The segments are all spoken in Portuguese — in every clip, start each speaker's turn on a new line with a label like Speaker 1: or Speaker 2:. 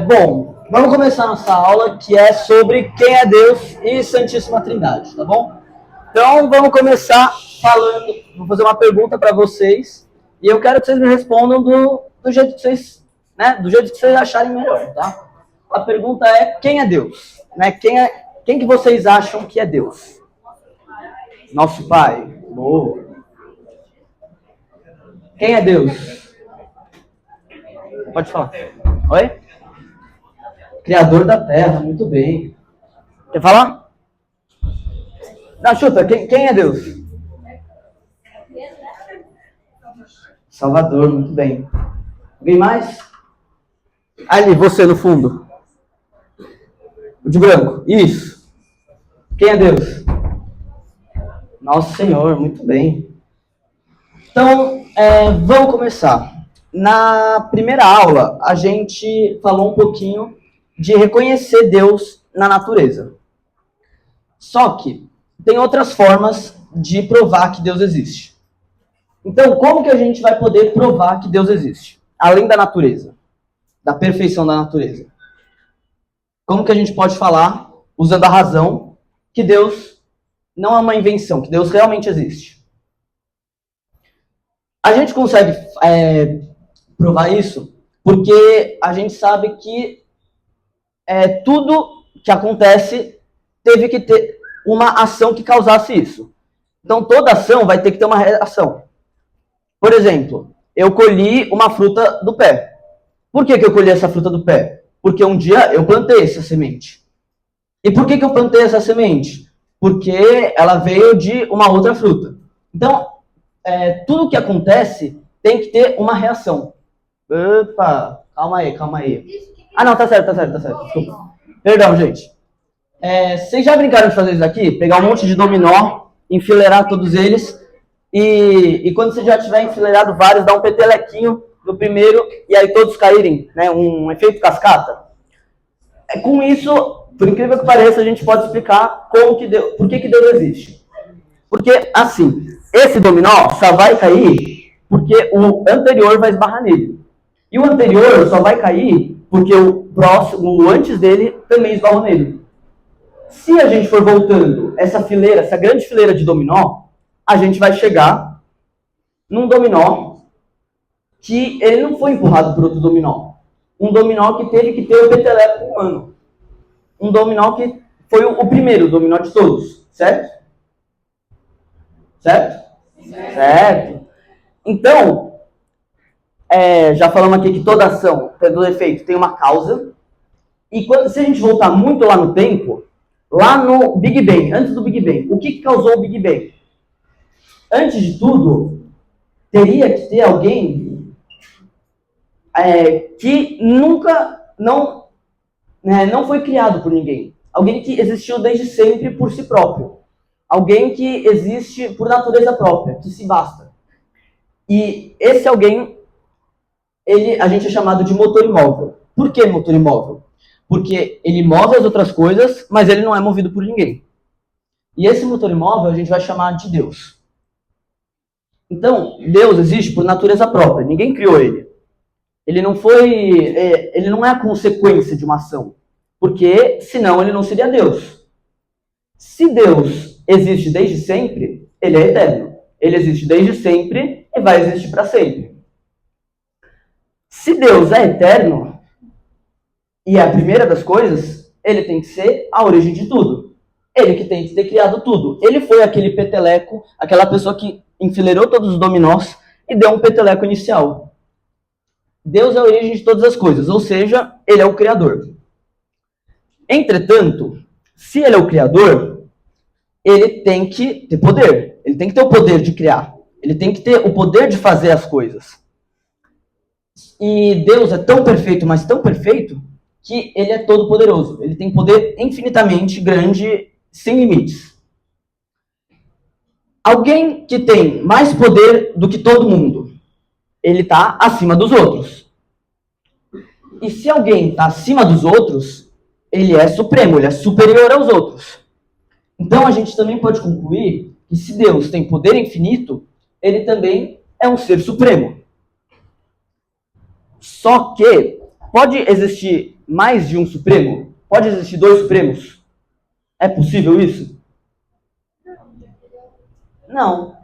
Speaker 1: Bom, vamos começar nossa aula que é sobre quem é Deus e Santíssima Trindade, tá bom? Então vamos começar falando, vou fazer uma pergunta para vocês e eu quero que vocês me respondam do jeito que vocês, né, do jeito que vocês acharem melhor, tá? A pergunta é quem é Deus, né? Quem que vocês acham que é Deus? Nosso Pai. Boa. Quem é Deus? Pode falar. Oi? Criador da Terra, muito bem. Quer falar? Não, chuta, quem é Deus? Salvador, muito bem. Alguém mais? Ali, você no fundo. O de branco, isso. Quem é Deus? Nosso Senhor, muito bem. Então, vamos começar. Na primeira aula, a gente falou um pouquinho de reconhecer Deus na natureza. Só que tem outras formas de provar que Deus existe. Então, como que a gente vai poder provar que Deus existe? Além da natureza, da perfeição da natureza. Como que a gente pode falar, usando a razão, que Deus não é uma invenção, que Deus realmente existe? A gente consegue provar isso porque a gente sabe que tudo que acontece teve que ter uma ação que causasse isso. Então, toda ação vai ter que ter uma reação. Por exemplo, eu colhi uma fruta do pé. Por que eu colhi essa fruta do pé? Porque um dia eu plantei essa semente. E por que eu plantei essa semente? Porque ela veio de uma outra fruta. Então, tudo que acontece tem que ter uma reação. Opa, calma aí. Ah, não, tá certo. Desculpa. Perdão, gente. Vocês já brincaram de fazer isso aqui? Pegar um monte de dominó, enfileirar todos eles, e quando você já tiver enfileirado vários, dar um petelequinho no primeiro, e aí todos caírem, né? Um efeito cascata. Com isso, por incrível que pareça, a gente pode explicar por que Deus existe. Porque, assim, esse dominó só vai cair porque o anterior vai esbarrar nele. E o anterior só vai cair porque o próximo, o antes dele, também esbarrou nele. Se a gente for voltando essa grande fileira de dominó, a gente vai chegar num dominó que ele não foi empurrado por outro dominó. Um dominó que teve que ter o peteleco humano. Um dominó que foi o primeiro dominó de todos, certo? Certo. Então, já falamos aqui que toda ação, todo efeito, tem uma causa. E se a gente voltar muito lá no tempo, lá no Big Bang, antes do Big Bang, o que causou o Big Bang? Antes de tudo, teria que ter alguém que não foi criado por ninguém. Alguém que existiu desde sempre por si próprio. Alguém que existe por natureza própria, que se basta. E esse alguém, a gente é chamado de motor imóvel. Por que motor imóvel? Porque ele move as outras coisas, mas ele não é movido por ninguém. E esse motor imóvel a gente vai chamar de Deus. Então, Deus existe por natureza própria, ninguém criou ele. Ele não é a consequência de uma ação, porque senão ele não seria Deus. Se Deus existe desde sempre, ele é eterno. Ele existe desde sempre e vai existir para sempre. Se Deus é eterno e é a primeira das coisas, ele tem que ser a origem de tudo. Ele que tem que ter criado tudo. Ele foi aquele peteleco, aquela pessoa que enfileirou todos os dominós e deu um peteleco inicial. Deus é a origem de todas as coisas, ou seja, ele é o Criador. Entretanto, se ele é o Criador, ele tem que ter poder. Ele tem que ter o poder de criar. Ele tem que ter o poder de fazer as coisas. E Deus é tão perfeito, mas tão perfeito, que ele é todo poderoso. Ele tem poder infinitamente grande, sem limites. Alguém que tem mais poder do que todo mundo, ele está acima dos outros. E se alguém está acima dos outros, ele é supremo, ele é superior aos outros. Então a gente também pode concluir que se Deus tem poder infinito, ele também é um ser supremo. Só que Pode existir mais de um Supremo? Pode existir dois Supremos? É possível isso? Não.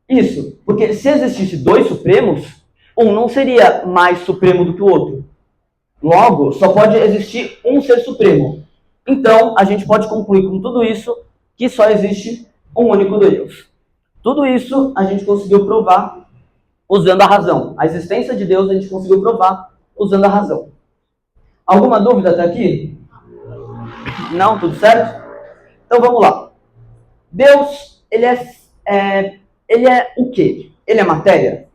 Speaker 1: Isso, porque se existisse dois Supremos, um não seria mais Supremo do que o outro. Logo, só pode existir um ser Supremo. Então, a gente pode concluir com tudo isso que só existe um único Deus. Tudo isso a gente conseguiu provar usando a razão. A existência de Deus a gente conseguiu provar usando a razão. Alguma dúvida até aqui? Não? Tudo certo? Então vamos lá. Deus, ele é o quê? Ele é matéria?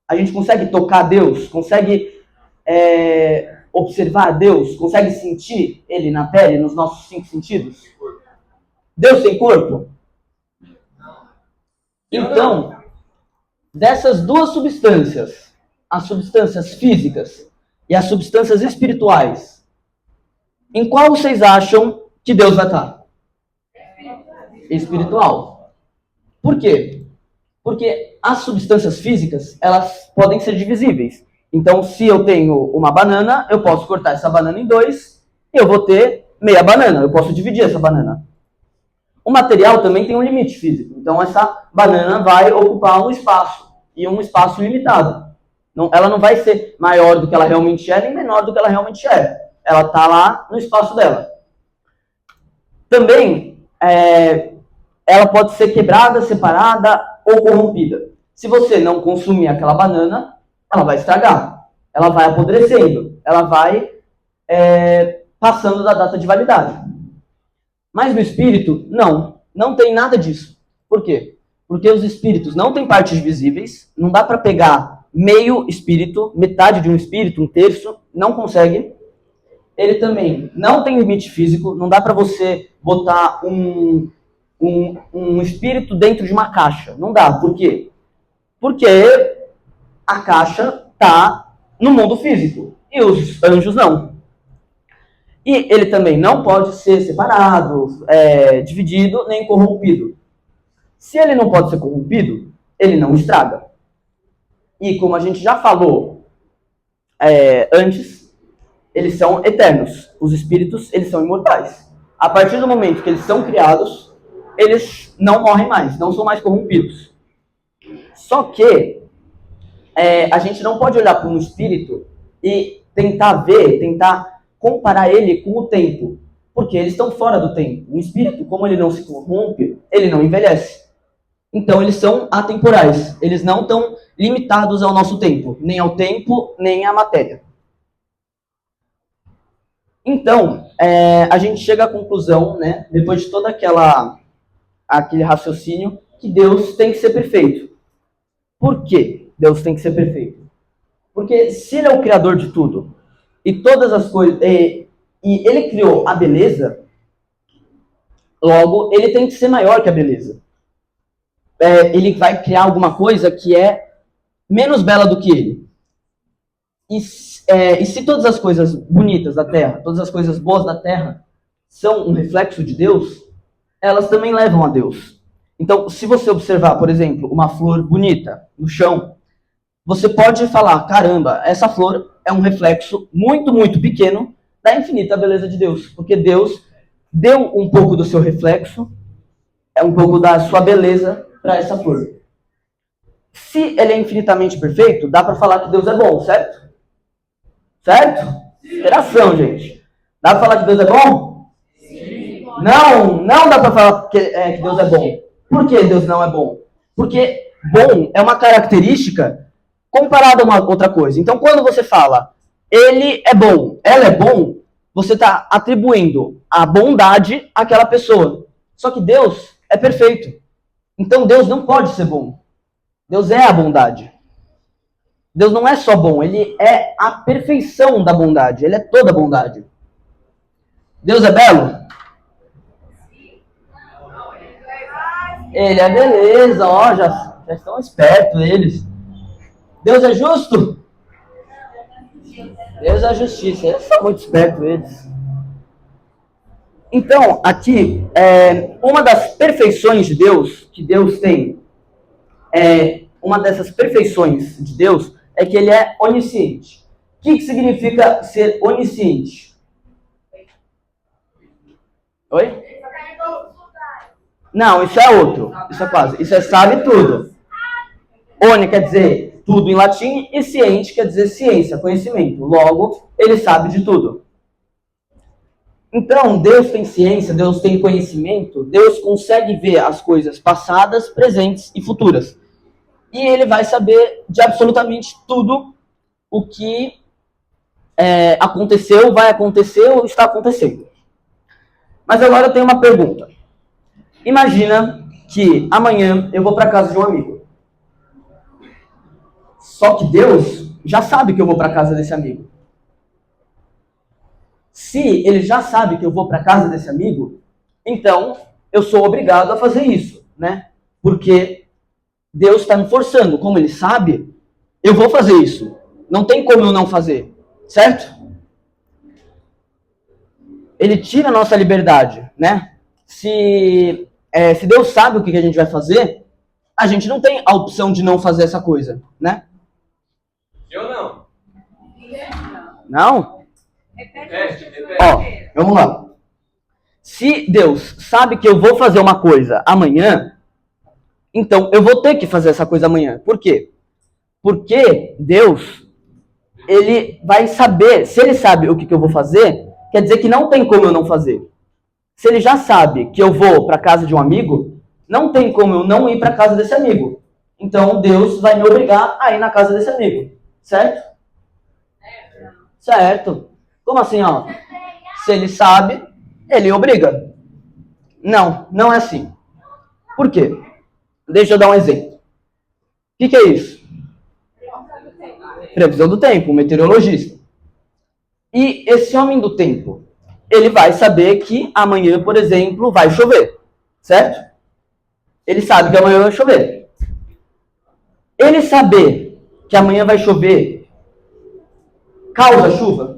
Speaker 1: A gente consegue tocar Deus? Consegue observar Deus? Consegue sentir Ele na pele, nos nossos 5 sentidos? Deus tem corpo? Então, dessas duas substâncias, as substâncias físicas e as substâncias espirituais, em qual vocês acham que Deus vai estar? Espiritual. Por quê? Porque as substâncias físicas, elas podem ser divisíveis. Então, se eu tenho uma banana, eu posso cortar essa banana em 2 e eu vou ter meia banana. Eu posso dividir essa banana. O material também tem um limite físico. Então, essa banana vai ocupar um espaço, e um espaço limitado. Ela não vai ser maior do que ela realmente é, nem menor do que ela realmente é. Ela está lá no espaço dela. Também, ela pode ser quebrada, separada ou corrompida. Se você não consumir aquela banana, ela vai estragar. Ela vai apodrecendo. Ela vai passando da data de validade. Mas no espírito, não tem nada disso. Por quê? Porque os espíritos não têm partes visíveis, não dá para pegar meio espírito, metade de um espírito, um terço, não consegue. Ele também não tem limite físico, não dá para você botar um espírito dentro de uma caixa. Não dá. Por quê? Porque a caixa está no mundo físico e os anjos não. E ele também não pode ser separado, dividido, nem corrompido. Se ele não pode ser corrompido, ele não estraga. E como a gente já falou antes, eles são eternos. Os espíritos, eles são imortais. A partir do momento que eles são criados, eles não morrem mais, não são mais corrompidos. Só que a gente não pode olhar para um espírito e tentar comparar ele com o tempo, porque eles estão fora do tempo. Um espírito, como ele não se corrompe, ele não envelhece. Então, eles são atemporais. Eles não estão limitados ao nosso tempo, nem ao tempo, nem à matéria. Então, a gente chega à conclusão, né, depois de todo aquele raciocínio, que Deus tem que ser perfeito. Por que Deus tem que ser perfeito? Porque se ele é o criador de tudo, e todas as coisas, e ele criou a beleza, logo, ele tem que ser maior que a beleza. Ele vai criar alguma coisa que é menos bela do que ele. E se todas as coisas bonitas da Terra, todas as coisas boas da Terra, são um reflexo de Deus, elas também levam a Deus. Então, se você observar, por exemplo, uma flor bonita no chão, você pode falar, caramba, essa flor é um reflexo muito, muito pequeno da infinita beleza de Deus. Porque Deus deu um pouco do seu reflexo, um pouco da sua beleza para essa flor. Se ele é infinitamente perfeito, dá para falar que Deus é bom, certo? Certo? Interação, gente. Dá para falar que Deus é bom? Sim. Não dá para falar que Deus é bom. Por que Deus não é bom? Porque bom é uma característica comparada a uma outra coisa. Então, quando você fala, ele é bom, ela é bom, você está atribuindo a bondade àquela pessoa. Só que Deus é perfeito. Então, Deus não pode ser bom. Deus é a bondade. Deus não é só bom, ele é a perfeição da bondade. Ele é toda a bondade. Deus é belo? Ele é beleza, ó, já estão espertos eles. Deus é justo? Deus é justiça. Eles são muito espertos eles. Então, aqui, uma das perfeições de Deus, que Deus tem, uma dessas perfeições de Deus, é que ele é onisciente. que significa ser onisciente? Oi? Não, isso é outro. Isso é quase. Isso é sabe tudo. Oni quer dizer tudo em latim e ciente quer dizer ciência, conhecimento. Logo, ele sabe de tudo. Então, Deus tem ciência, Deus tem conhecimento, Deus consegue ver as coisas passadas, presentes e futuras. E ele vai saber de absolutamente tudo o que aconteceu, vai acontecer ou está acontecendo. Mas agora eu tenho uma pergunta. Imagina que amanhã eu vou para casa de um amigo. Só que Deus já sabe que eu vou para casa desse amigo. Se ele já sabe que eu vou para casa desse amigo, então eu sou obrigado a fazer isso, né? Porque Deus está me forçando. Como ele sabe, eu vou fazer isso. Não tem como eu não fazer, certo? Ele tira a nossa liberdade, né? Se Deus sabe o que a gente vai fazer, a gente não tem a opção de não fazer essa coisa, né?
Speaker 2: Eu não.
Speaker 1: Não?
Speaker 2: Repete.
Speaker 1: Ó, vamos lá. Se Deus sabe que eu vou fazer uma coisa amanhã, então eu vou ter que fazer essa coisa amanhã. Por quê? Porque Deus, ele vai saber, se ele sabe o que eu vou fazer, quer dizer que não tem como eu não fazer. Se ele já sabe que eu vou para casa de um amigo, não tem como eu não ir para casa desse amigo. Então Deus vai me obrigar a ir na casa desse amigo. Certo? Certo. Como assim, ó? Se ele sabe, ele obriga. Não, não é assim. Por quê? Deixa eu dar um exemplo. O que é isso? Previsão do tempo, um meteorologista. E esse homem do tempo, ele vai saber que amanhã, por exemplo, vai chover. Certo? Ele sabe que amanhã vai chover. Ele saber que amanhã vai chover causa chuva?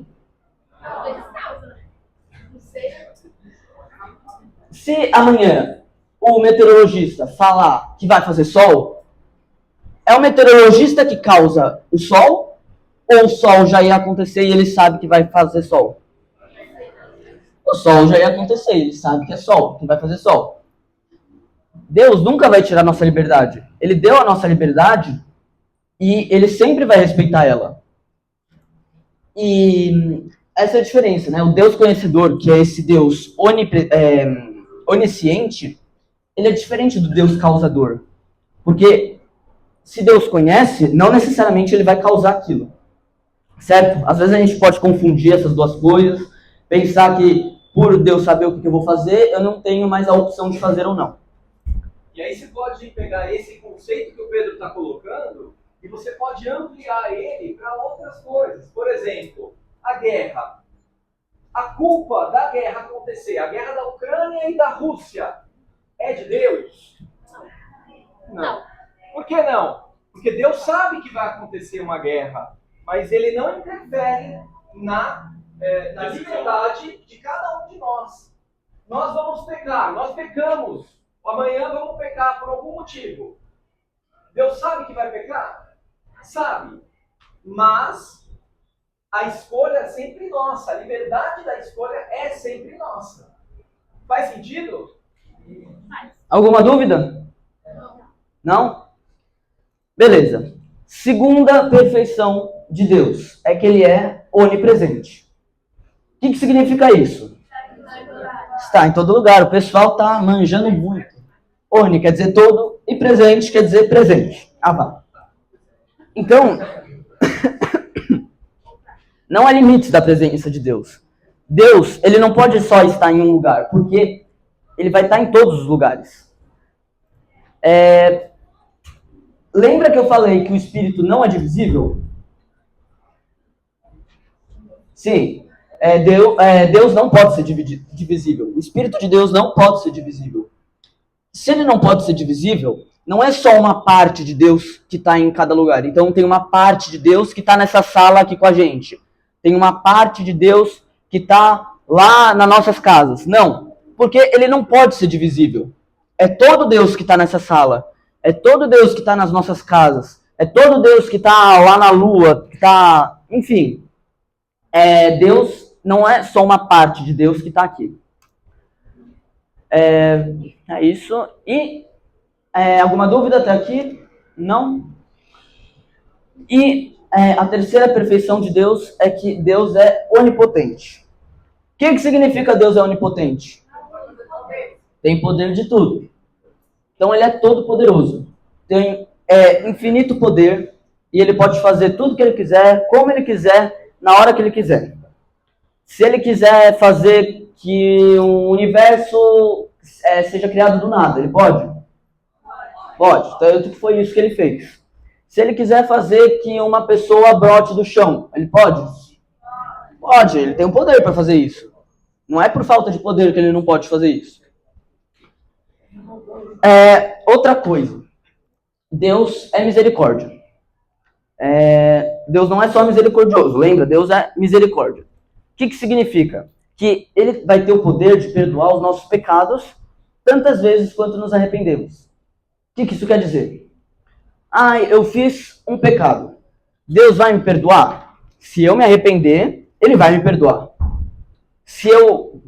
Speaker 1: Se amanhã o meteorologista falar que vai fazer sol, é o meteorologista que causa o sol? Ou o sol já ia acontecer e ele sabe que vai fazer sol? O sol já ia acontecer, ele sabe que é sol, que vai fazer sol. Deus nunca vai tirar nossa liberdade. Ele deu a nossa liberdade e ele sempre vai respeitar ela. E essa é a diferença, né? O Deus conhecedor, que é esse Deus onisciente, ele é diferente do Deus causador. Porque se Deus conhece, não necessariamente ele vai causar aquilo. Certo? Às vezes a gente pode confundir essas duas coisas, pensar que por Deus saber o que eu vou fazer, eu não tenho mais a opção de fazer ou não.
Speaker 2: E aí você pode pegar esse conceito que o Pedro está colocando e você pode ampliar ele para outras coisas. Por exemplo, a guerra. A culpa da guerra acontecer, a guerra da Ucrânia e da Rússia, é de Deus? Não. Por que não? Porque Deus sabe que vai acontecer uma guerra, mas ele não interfere na liberdade de cada um de nós. Nós vamos pecar, nós pecamos. Amanhã vamos pecar por algum motivo. Deus sabe que vai pecar? Sabe. Mas a escolha é sempre nossa. A liberdade da escolha é sempre nossa. Faz sentido?
Speaker 1: Alguma dúvida? Não? Beleza. Segunda perfeição de Deus é que ele é onipresente. O que significa isso? Está em todo lugar. O pessoal está manjando muito. Oni quer dizer todo e presente quer dizer presente. Ah, vá. Então, não há limites da presença de Deus. Deus, ele não pode só estar em um lugar, porque ele vai estar em todos os lugares. Lembra que eu falei que o Espírito não é divisível? Sim. Deus não pode ser divisível. O Espírito de Deus não pode ser divisível. Se ele não pode ser divisível, não é só uma parte de Deus que está em cada lugar. Então tem uma parte de Deus que está nessa sala aqui com a gente. Tem uma parte de Deus que está lá nas nossas casas. Não, porque ele não pode ser divisível. É todo Deus que está nessa sala. É todo Deus que está nas nossas casas. É todo Deus que está lá na lua, que está... Enfim, Deus não é só uma parte de Deus que está aqui. É isso. E alguma dúvida até aqui? Não? E a terceira perfeição de Deus é que Deus é onipotente. O que significa Deus é onipotente? Tem poder de tudo. Então ele é todo poderoso. Tem infinito poder e ele pode fazer tudo que ele quiser, como ele quiser, na hora que ele quiser. Se ele quiser fazer que o universo seja criado do nada, ele pode? Pode. Então foi isso que ele fez. Se ele quiser fazer que uma pessoa brote do chão, ele pode? Pode, ele tem o poder para fazer isso. Não é por falta de poder que ele não pode fazer isso. Outra coisa. Deus é misericórdia. Deus não é só misericordioso, lembra? Deus é misericórdia. O que significa? Que ele vai ter o poder de perdoar os nossos pecados tantas vezes quanto nos arrependemos. O que isso quer dizer? Eu fiz um pecado. Deus vai me perdoar? Se eu me arrepender, ele vai me perdoar. Se eu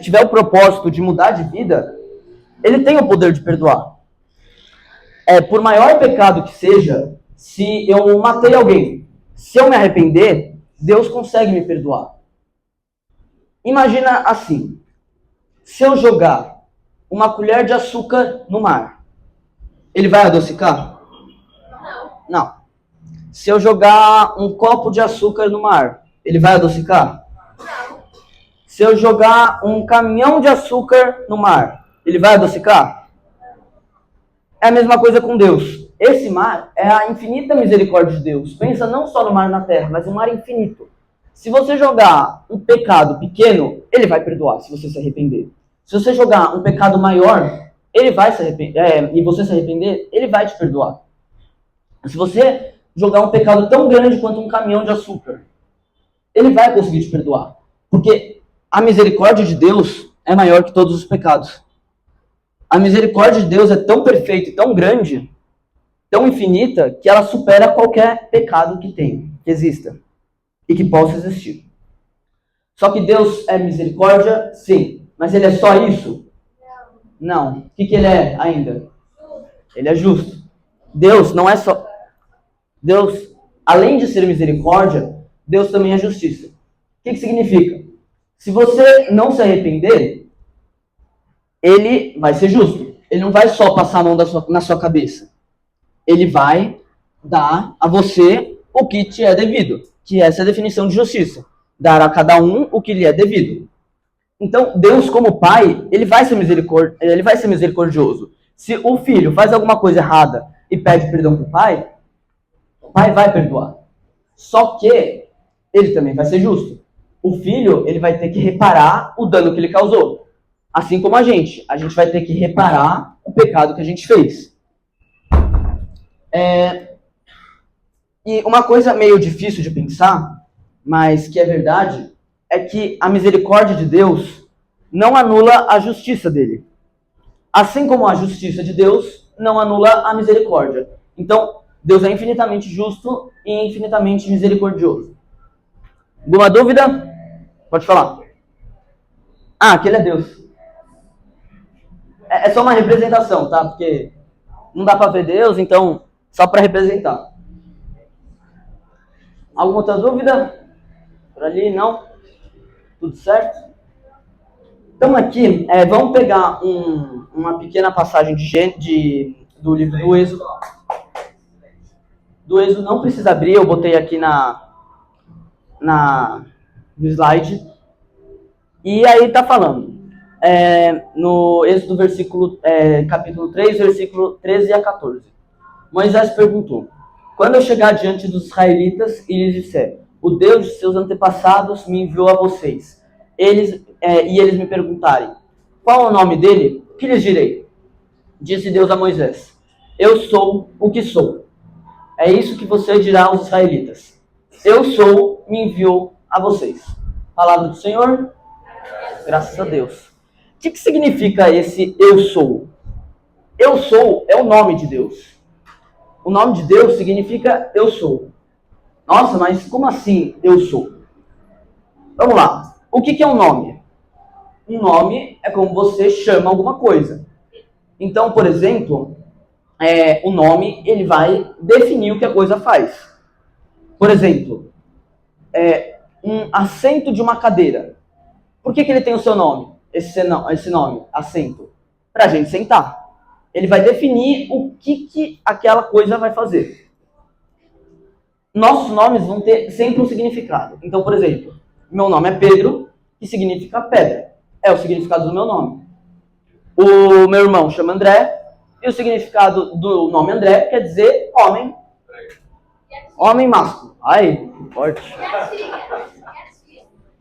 Speaker 1: tiver o propósito de mudar de vida, ele tem o poder de perdoar. Por maior pecado que seja, se eu matei alguém, se eu me arrepender, Deus consegue me perdoar. Imagina assim, se eu jogar uma colher de açúcar no mar, ele vai adocicar? Não. Se eu jogar um copo de açúcar no mar, ele vai adocicar? Não. Se eu jogar um caminhão de açúcar no mar, ele vai adocicar? É a mesma coisa com Deus. Esse mar é a infinita misericórdia de Deus. Pensa não só no mar na terra, mas no mar infinito. Se você jogar um pecado pequeno, ele vai perdoar, se você se arrepender. Se você jogar um pecado maior, ele vai se arrepender, e você se arrepender, ele vai te perdoar. Se você jogar um pecado tão grande quanto um caminhão de açúcar, ele vai conseguir te perdoar. Porque a misericórdia de Deus é maior que todos os pecados. A misericórdia de Deus é tão perfeita e tão grande, tão infinita, que ela supera qualquer pecado que exista e que possa existir. Só que Deus é misericórdia? Sim. Mas ele é só isso? Não. O que ele é ainda? Ele é justo. Deus não é só... Deus, além de ser misericórdia, Deus também é justiça. O que significa? Se você não se arrepender, ele vai ser justo. Ele não vai só passar a mão na sua cabeça. Ele vai dar a você o que te é devido, que essa é a definição de justiça. Dar a cada um o que lhe é devido. Então, Deus, como pai, ele vai ser misericordioso. Se o filho faz alguma coisa errada e pede perdão para o pai vai perdoar. Só que ele também vai ser justo. O filho, ele vai ter que reparar o dano que ele causou. Assim como a gente vai ter que reparar o pecado que a gente fez. E uma coisa meio difícil de pensar, mas que é verdade, é que a misericórdia de Deus não anula a justiça dele. Assim como a justiça de Deus não anula a misericórdia. Então, Deus é infinitamente justo e infinitamente misericordioso. Alguma dúvida? Pode falar. Aquele é Deus. É só uma representação, tá? Porque não dá para ver Deus, então só para representar. Alguma outra dúvida? Por ali, não? Tudo certo? Então aqui, vamos pegar uma pequena passagem do livro do Êxodo. Do Êxodo não precisa abrir, eu botei aqui no slide. E aí tá falando, no Êxodo capítulo 3, versículo 13 a 14. Moisés perguntou: quando eu chegar diante dos israelitas e lhes disser, o Deus de seus antepassados me enviou a vocês, e eles me perguntarem, qual é o nome dele? O que lhes direi? Disse Deus a Moisés: eu sou o que sou. É isso que você dirá aos israelitas: eu sou, me enviou a vocês. Palavra do Senhor. Graças a Deus. O que significa esse eu sou? Eu sou é o nome de Deus. O nome de Deus significa eu sou. Nossa, mas como assim eu sou? Vamos lá. O que é um nome? Um nome é como você chama alguma coisa. Então, por exemplo, o nome ele vai definir o que a coisa faz. Por exemplo, um assento de uma cadeira. Por que ele tem o seu nome? Esse nome, assento. Para a gente sentar. Ele vai definir o que aquela coisa vai fazer. Nossos nomes vão ter sempre um significado. Então, por exemplo, meu nome é Pedro, que significa pedra. É o significado do meu nome. O meu irmão chama André, e o significado do nome André quer dizer homem. Homem másculo. Ai, que forte.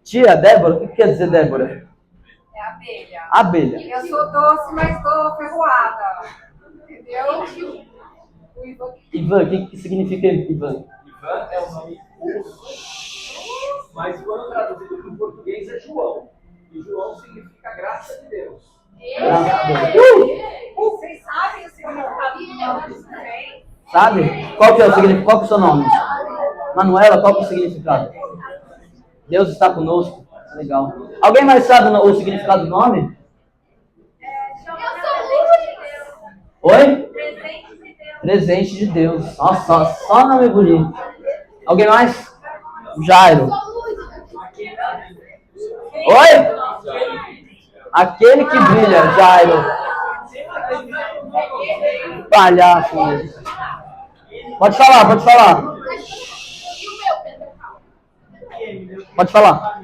Speaker 1: Tia, Débora? O que quer dizer Débora?
Speaker 3: É abelha.
Speaker 1: Abelha.
Speaker 3: Eu sou doce, mas tô ferroada. Entendeu? O
Speaker 1: Ivan, o que significa Ivan?
Speaker 2: Ivan é um nome russo, mas quando traduzido para o português é João. E João significa graça de Deus.
Speaker 1: Graças a Deus.
Speaker 3: Vocês sabem o significado do nome também?
Speaker 1: Sabe? Qual que é o significado? Qual que é o seu nome? Manuela, qual que é o significado? Deus está conosco. Legal. Alguém mais sabe o significado do nome? Oi? Presente de Deus. Nossa, só nome bonito. Alguém mais? Jairo. Oi? Aquele que brilha, Jairo. Palhaço. Pode falar, pode falar. Pode falar.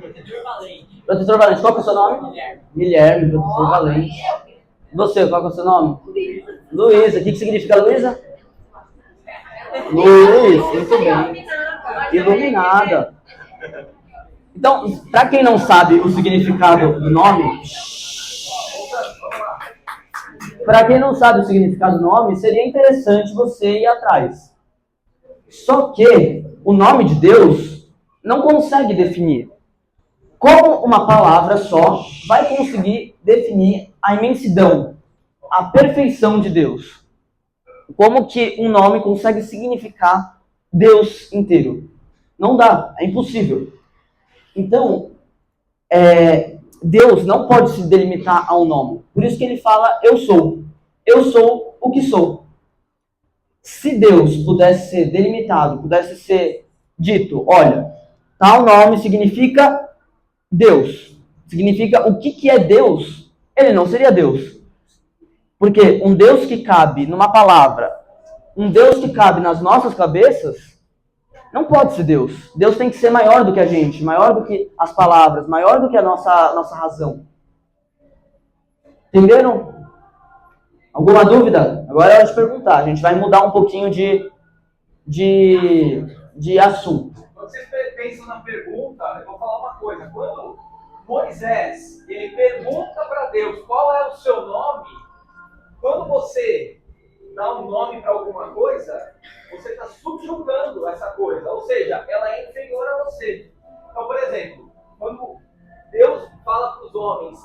Speaker 1: Professor Valente, qual que é o seu nome? Guilherme, professor Valente. E você, qual que é o seu nome? Luísa. O que significa Luísa? Luz, muito bem. Iluminada. Então, para quem não sabe o significado do nome, seria interessante você ir atrás. Só que o nome de Deus não consegue definir. Como uma palavra só vai conseguir definir a imensidão, a perfeição de Deus? Como que um nome consegue significar Deus inteiro? Não dá, é impossível. Então, Deus não pode se delimitar a um nome. Por isso que ele fala, eu sou. Eu sou o que sou. Se Deus pudesse ser delimitado, pudesse ser dito, olha, tal nome significa Deus. Significa o que é Deus, ele não seria Deus. Porque um Deus que cabe numa palavra, um Deus que cabe nas nossas cabeças, não pode ser Deus. Deus tem que ser maior do que a gente, maior do que as palavras, maior do que a nossa razão. Entenderam? Alguma dúvida? Agora é hora de perguntar. A gente vai mudar um pouquinho de assunto.
Speaker 2: Quando vocês pensam na pergunta, eu vou falar uma coisa. Quando Moisés ele pergunta para Deus qual é o seu nome, quando você dá um nome para alguma coisa, você está subjugando essa coisa. Ou seja, ela é inferior a você. Então, por exemplo, quando Deus fala para os homens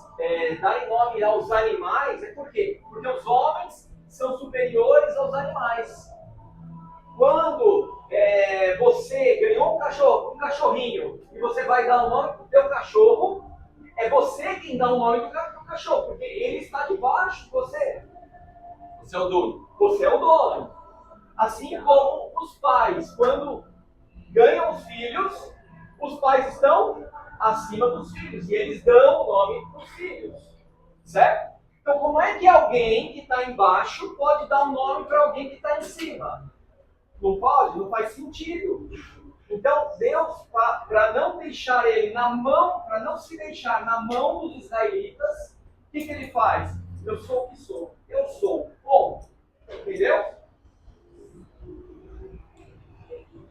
Speaker 2: darem nome aos animais, é por quê? Porque os homens são superiores aos animais. Quando você ganhou um cachorrinho e você vai dar um nome para o teu cachorro, é você quem dá o nome do cachorro, porque ele está debaixo de você.
Speaker 4: Você é o dono.
Speaker 2: Você é o dono. Assim como os pais, quando ganham os filhos, os pais estão acima dos filhos e eles dão o nome para os filhos. Certo? Então, como é que alguém que está embaixo pode dar um nome para alguém que está em cima? Não pode, não faz sentido. Então, Deus, para não deixar ele na mão, para não se deixar na mão dos israelitas, o que ele faz? Eu sou o que sou. Eu sou. Bom, entendeu?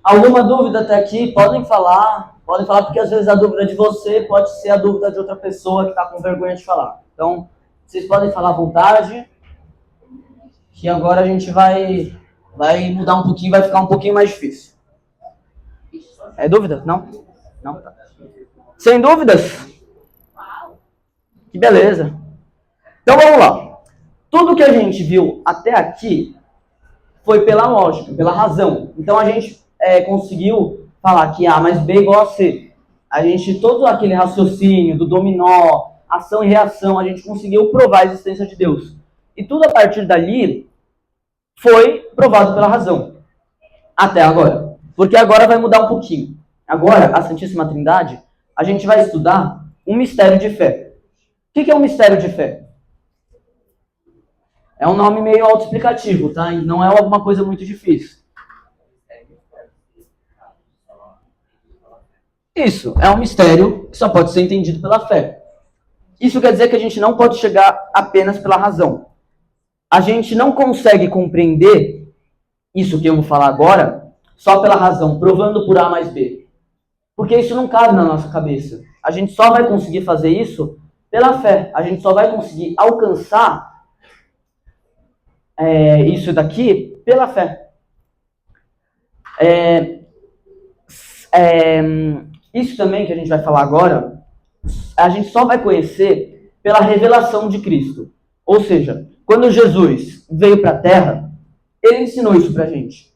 Speaker 1: Alguma dúvida até aqui? Podem falar, porque às vezes a dúvida de você pode ser a dúvida de outra pessoa que está com vergonha de falar. Então, vocês podem falar à vontade, que agora a gente vai mudar um pouquinho, vai ficar um pouquinho mais difícil. É dúvida? Não? Não? Tá. Sem dúvidas? Que beleza. Então vamos lá. Tudo que a gente viu até aqui foi pela lógica, pela razão. Então a gente conseguiu falar que A mais B é igual a C. todo aquele raciocínio do dominó, ação e reação, a gente conseguiu provar a existência de Deus. E tudo a partir dali foi provado pela razão. Até agora. Porque agora vai mudar um pouquinho. Agora, a Santíssima Trindade, a gente vai estudar um mistério de fé. O que é um mistério de fé? É um nome meio autoexplicativo, tá? Não é alguma coisa muito difícil. Isso, é um mistério que só pode ser entendido pela fé. Isso quer dizer que a gente não pode chegar apenas pela razão. A gente não consegue compreender isso que eu vou falar agora só pela razão, provando por A mais B. Porque isso não cabe na nossa cabeça. A gente só vai conseguir fazer isso pela fé. A gente só vai conseguir alcançar isso daqui pela fé. Isso também que a gente vai falar agora, a gente só vai conhecer pela revelação de Cristo. Ou seja, quando Jesus veio para a Terra, ele ensinou isso para a gente.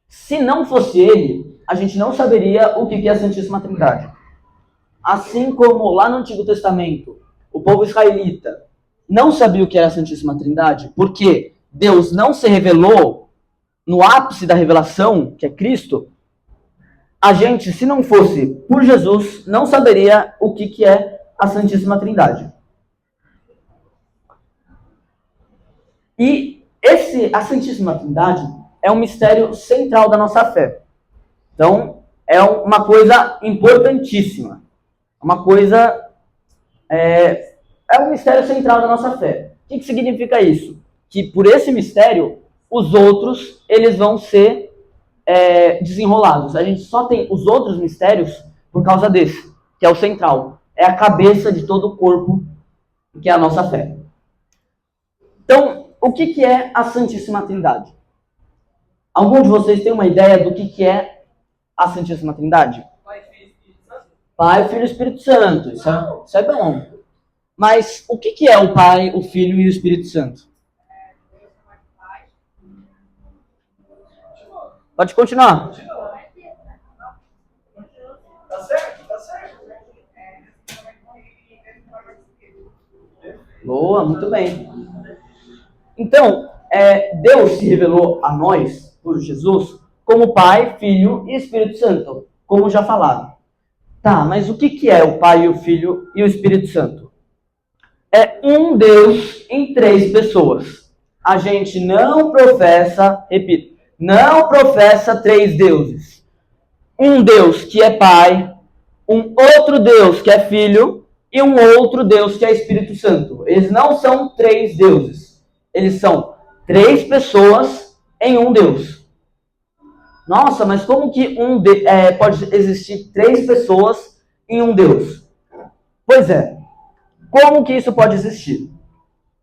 Speaker 1: Se não fosse ele, a gente não saberia o que é a Santíssima Trindade. Assim como lá no Antigo Testamento, o povo israelita não sabia o que era a Santíssima Trindade, porque Deus não se revelou no ápice da revelação, que é Cristo, a gente, se não fosse por Jesus, não saberia o que é a Santíssima Trindade. E a Santíssima Trindade é um mistério central da nossa fé. Então, é uma coisa importantíssima. Uma coisa... É um mistério central da nossa fé. O que significa isso? Que por esse mistério, os outros, eles vão ser desenrolados. A gente só tem os outros mistérios por causa desse, que é o central. É a cabeça de todo o corpo, que é a nossa fé. Então, o que é a Santíssima Trindade? Algum de vocês tem uma ideia do que é a Santíssima Trindade? Pai, Filho e Espírito Santo. Isso é bom. Mas o que é o Pai, o Filho e o Espírito Santo? Pode continuar.
Speaker 2: Tá certo, tá certo.
Speaker 1: Boa, muito bem. Então, Deus se revelou a nós, por Jesus, como Pai, Filho e Espírito Santo, como já falado. Tá, mas o que é o Pai, o Filho e o Espírito Santo? É um Deus em 3 pessoas. A gente não professa, repito, não professa 3 deuses. Um Deus que é Pai, um outro Deus que é Filho e um outro Deus que é Espírito Santo. Eles não são 3 deuses. Eles são 3 pessoas em um Deus. Nossa, mas como que pode existir 3 pessoas em um Deus? Pois é. Como que isso pode existir?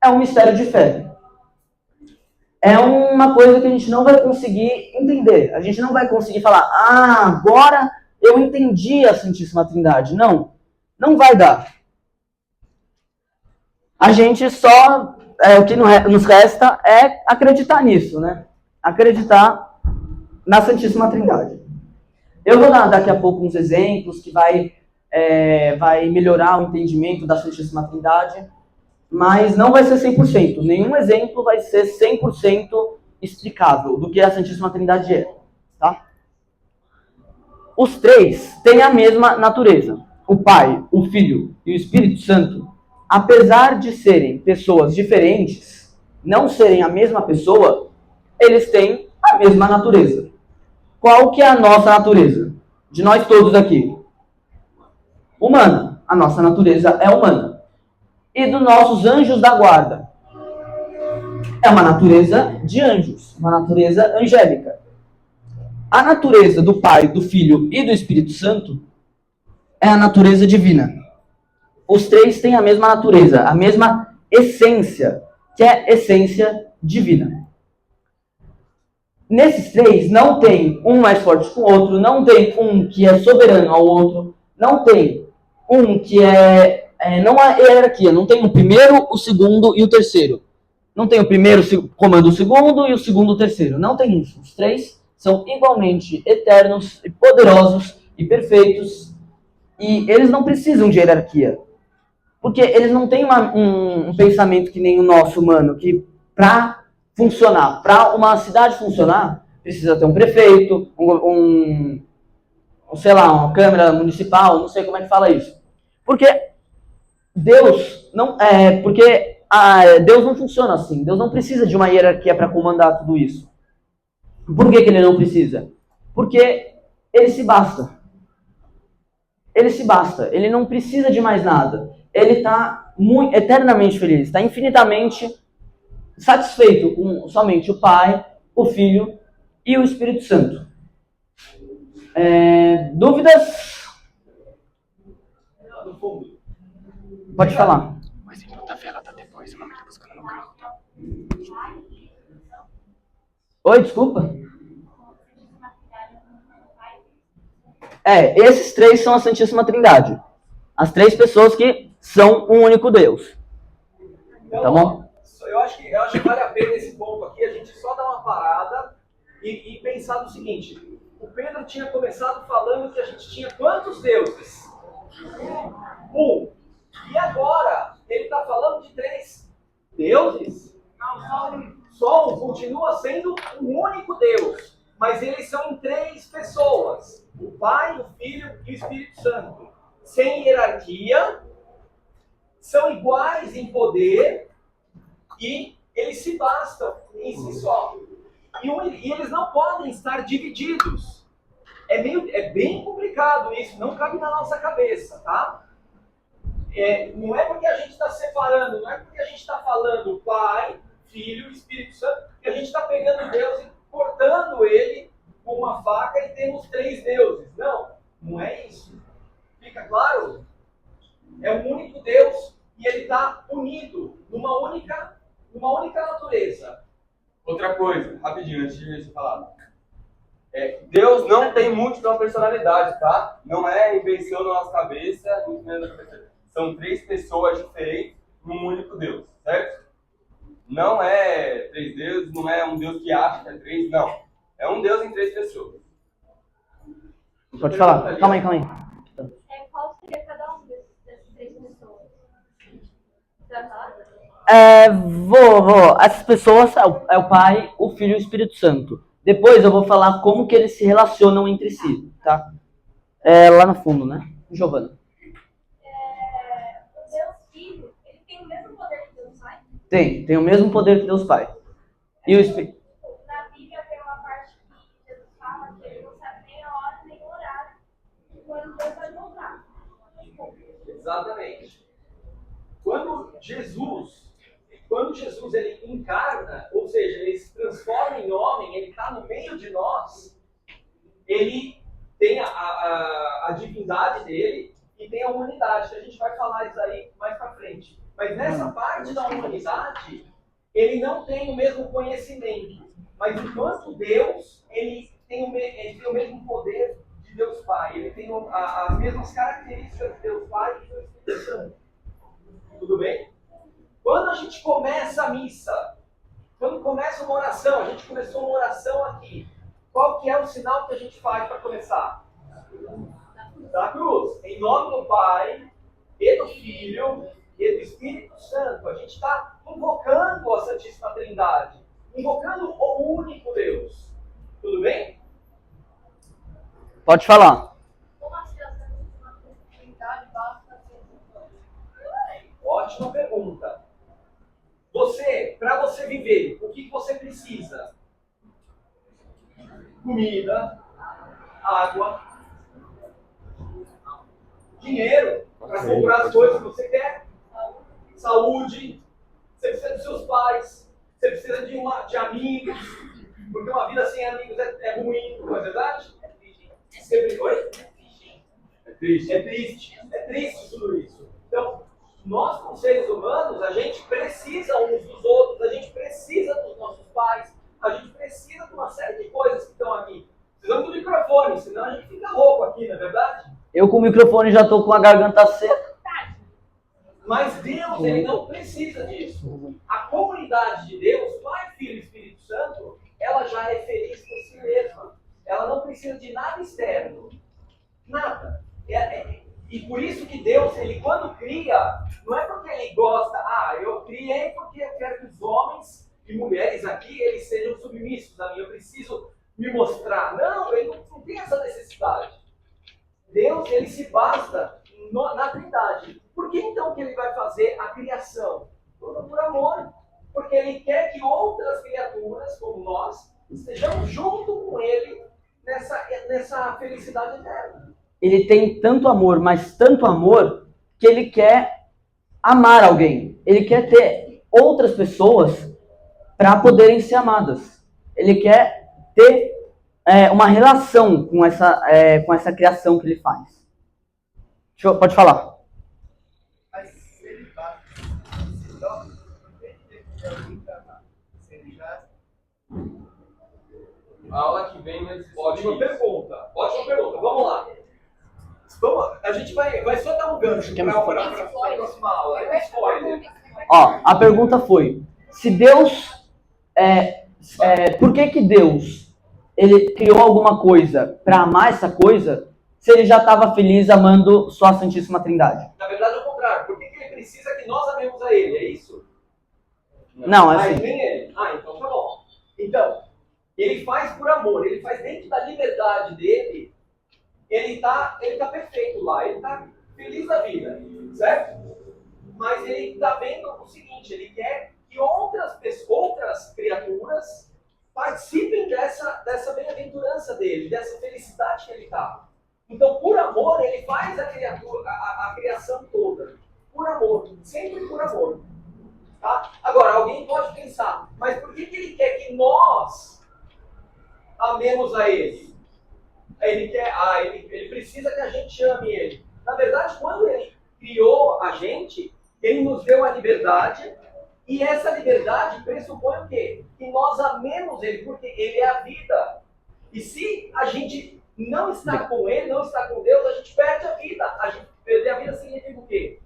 Speaker 1: É um mistério de fé. É uma coisa que a gente não vai conseguir entender. A gente não vai conseguir falar, agora eu entendi a Santíssima Trindade. Não, não vai dar. A gente só, o que nos resta é acreditar nisso, né? Acreditar na Santíssima Trindade. Eu vou dar daqui a pouco uns exemplos que vai melhorar o entendimento da Santíssima Trindade, mas não vai ser 100%. Nenhum exemplo vai ser 100% explicável do que a Santíssima Trindade é. Tá? Os 3 têm a mesma natureza. O Pai, o Filho e o Espírito Santo, apesar de serem pessoas diferentes, não serem a mesma pessoa, eles têm a mesma natureza. Qual que é a nossa natureza? De nós todos aqui. Humana. A nossa natureza é humana. E dos nossos anjos da guarda. É uma natureza de anjos. Uma natureza angélica. A natureza do Pai, do Filho e do Espírito Santo é a natureza divina. Os 3 têm a mesma natureza, a mesma essência, que é essência divina. Nesses 3, não tem um mais forte que o outro, não tem um que é soberano ao outro, não tem um que não há hierarquia, não tem o primeiro, o segundo e o terceiro. Não tem o primeiro comando o segundo e o segundo o terceiro. Não tem isso. Os 3 são igualmente eternos e poderosos e perfeitos E eles não precisam de hierarquia. Porque eles não têm um pensamento que nem o nosso humano, que para funcionar, para uma cidade funcionar, precisa ter um prefeito, sei lá, uma câmara municipal, não sei como é que fala isso. Porque Deus Deus não funciona assim. Deus não precisa de uma hierarquia para comandar tudo isso. Por que ele não precisa? Porque ele se basta. Ele se basta. Ele não precisa de mais nada. Ele está eternamente feliz, está infinitamente satisfeito com somente o Pai, o Filho e o Espírito Santo. Dúvidas? Pode falar.
Speaker 5: O exemplo da vela tá depois, o nome tá buscando no carro.
Speaker 1: Oi, desculpa. Esses três são a Santíssima Trindade. As três pessoas que são um único Deus.
Speaker 2: Então,
Speaker 1: tá bom?
Speaker 2: Eu acho que vale a pena esse ponto aqui, a gente só dar uma parada e pensar no seguinte. O Pedro tinha começado falando que a gente tinha quantos deuses? Um. E agora, ele está falando de 3 deuses? Não, só um. Continua sendo um único Deus. Mas eles são em 3 pessoas. O Pai, o Filho e o Espírito Santo. Sem hierarquia, são iguais em poder e eles se bastam em si só. E eles não podem estar divididos. É bem complicado isso, não cabe na nossa cabeça, tá? Não é porque a gente está separando, não é porque a gente está falando Pai, Filho e Espírito Santo, que a gente está pegando Deus e cortando ele com uma faca e temos 3 deuses. Não é isso. Fica claro? É um único Deus e ele está unido numa única natureza.
Speaker 4: Outra coisa, rapidinho, antes de você falar. Deus não tem múltipla personalidade, tá? Não é invenção da nossa cabeça, muito menos da cabeça. São 3 pessoas diferentes num único Deus, certo? Não é 3 deuses, não é um Deus que acha que é 3, não. É um Deus em 3 pessoas.
Speaker 1: Pode falar. Calma aí.
Speaker 6: Qual seria cada um dessas 3 pessoas? Você vai falar?
Speaker 1: Vou. Essas pessoas é o Pai, o Filho e o Espírito Santo. Depois eu vou falar como que eles se relacionam entre si, tá? Lá no fundo, né? Giovana.
Speaker 6: O Deus Filho, ele tem o mesmo poder que Deus Pai?
Speaker 1: Tem o mesmo poder que Deus Pai. E o Espírito...
Speaker 6: Na Bíblia tem uma parte que Jesus fala que ele não sabe nem a hora nem o horário quando Deus vai voltar.
Speaker 2: Exatamente. Quando Jesus ele encarna, ou seja, ele se transforma em homem, ele está no meio de nós, ele tem a divindade dele e tem a humanidade, que a gente vai falar isso aí mais para frente. Mas nessa parte da humanidade, ele não tem o mesmo conhecimento. Mas enquanto Deus, ele tem o mesmo poder de Deus Pai, ele tem as mesmas características de Deus Pai e do Espírito Santo. Tudo bem? Quando a gente começa a missa, quando começa uma oração, a gente começou uma oração aqui, qual que é o sinal que a gente faz para começar? Da cruz. Em nome do Pai, e do Filho, e do Espírito Santo. A gente está invocando a Santíssima Trindade, invocando o único Deus. Tudo bem?
Speaker 1: Pode falar.
Speaker 6: Como assim a Santíssima Trindade basta ser?
Speaker 2: Ótima pergunta. Para você viver, o que você precisa? Comida, água, dinheiro para comprar as coisas que você quer, saúde, você precisa dos seus pais, você precisa de amigos, porque uma vida sem amigos é ruim, não é verdade? Oi? É triste tudo isso. Então, nós, como seres humanos, a gente precisa uns dos outros, a gente precisa dos nossos pais, a gente precisa de uma série de coisas que estão aqui. Precisamos do microfone, senão a gente fica louco aqui, não é verdade?
Speaker 1: Eu com o microfone já estou com a garganta seca.
Speaker 2: Mas Deus, ele não precisa disso. A comunidade de Deus, Pai, Filho e Espírito Santo, ela já é feliz por si mesma. Ela não precisa de nada externo. Nada. E por isso que Deus, ele quando cria, não é porque ele gosta, eu criei porque eu quero que os homens e mulheres aqui, eles sejam submissos a mim, eu preciso me mostrar. Não, ele não tem essa necessidade. Deus, ele se basta na Trindade. Por que então que ele vai fazer a criação? Por amor. Porque ele quer que outras criaturas, como nós, estejamos junto com ele nessa felicidade eterna.
Speaker 1: Ele tem tanto amor, mas tanto amor, que ele quer amar alguém. Ele quer ter outras pessoas para poderem ser amadas. Ele quer ter uma relação com essa criação que ele faz. Pode falar.
Speaker 7: Mas se ele bate, se ele já...
Speaker 4: A aula que vem eles podem.
Speaker 2: Ótima pergunta. Vamos lá. A gente vai só dar um gancho para a próxima aula. É um spoiler.
Speaker 1: Ó, a pergunta foi: se Deus, por que Deus ele criou alguma coisa para amar essa coisa, se ele já estava feliz amando só a Santíssima Trindade?
Speaker 2: Na verdade, é o contrário. Por que ele precisa que nós amemos a ele? É isso?
Speaker 1: Não, é assim.
Speaker 2: Nem ele. Então tá bom. Então, ele faz por amor. Ele faz dentro da liberdade dele. Ele tá perfeito lá. Ele tá feliz da vida. Certo? Mas ele tá vendo o seguinte. Ele quer que outras criaturas participem dessa bem-aventurança dele, dessa felicidade que ele tá. Então, por amor, ele faz a criação toda. Por amor. Sempre por amor. Tá? Agora, alguém pode pensar, mas por que ele quer que nós amemos a ele? Ele precisa que a gente ame ele. Na verdade, quando ele criou a gente, ele nos deu a liberdade, e essa liberdade pressupõe o quê? Que nós amemos ele, porque ele é a vida. E se a gente não está com ele, não está com Deus, a gente perde a vida. A gente perder a vida significa o quê?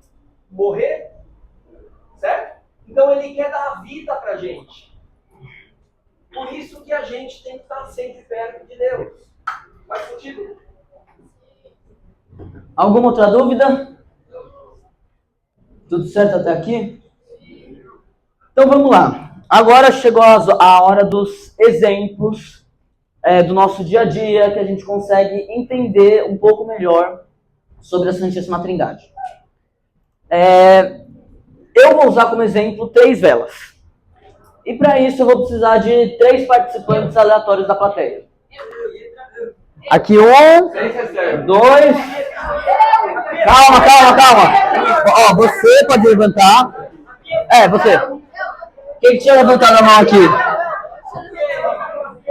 Speaker 2: Morrer. Certo? Então ele quer dar a vida pra gente. Por isso que a gente tem que estar sempre perto de Deus. Faz sentido?
Speaker 1: Alguma outra dúvida? Tudo certo até aqui? Então vamos lá. Agora chegou a hora dos exemplos do nosso dia a dia, que a gente consegue entender um pouco melhor sobre a Santíssima Trindade. Eu vou usar como exemplo 3 velas. E para isso eu vou precisar de 3 participantes aleatórios da plateia. Aqui 1, 2... Calma. Ó, você pode levantar. Você. Quem tinha levantado a mão aqui?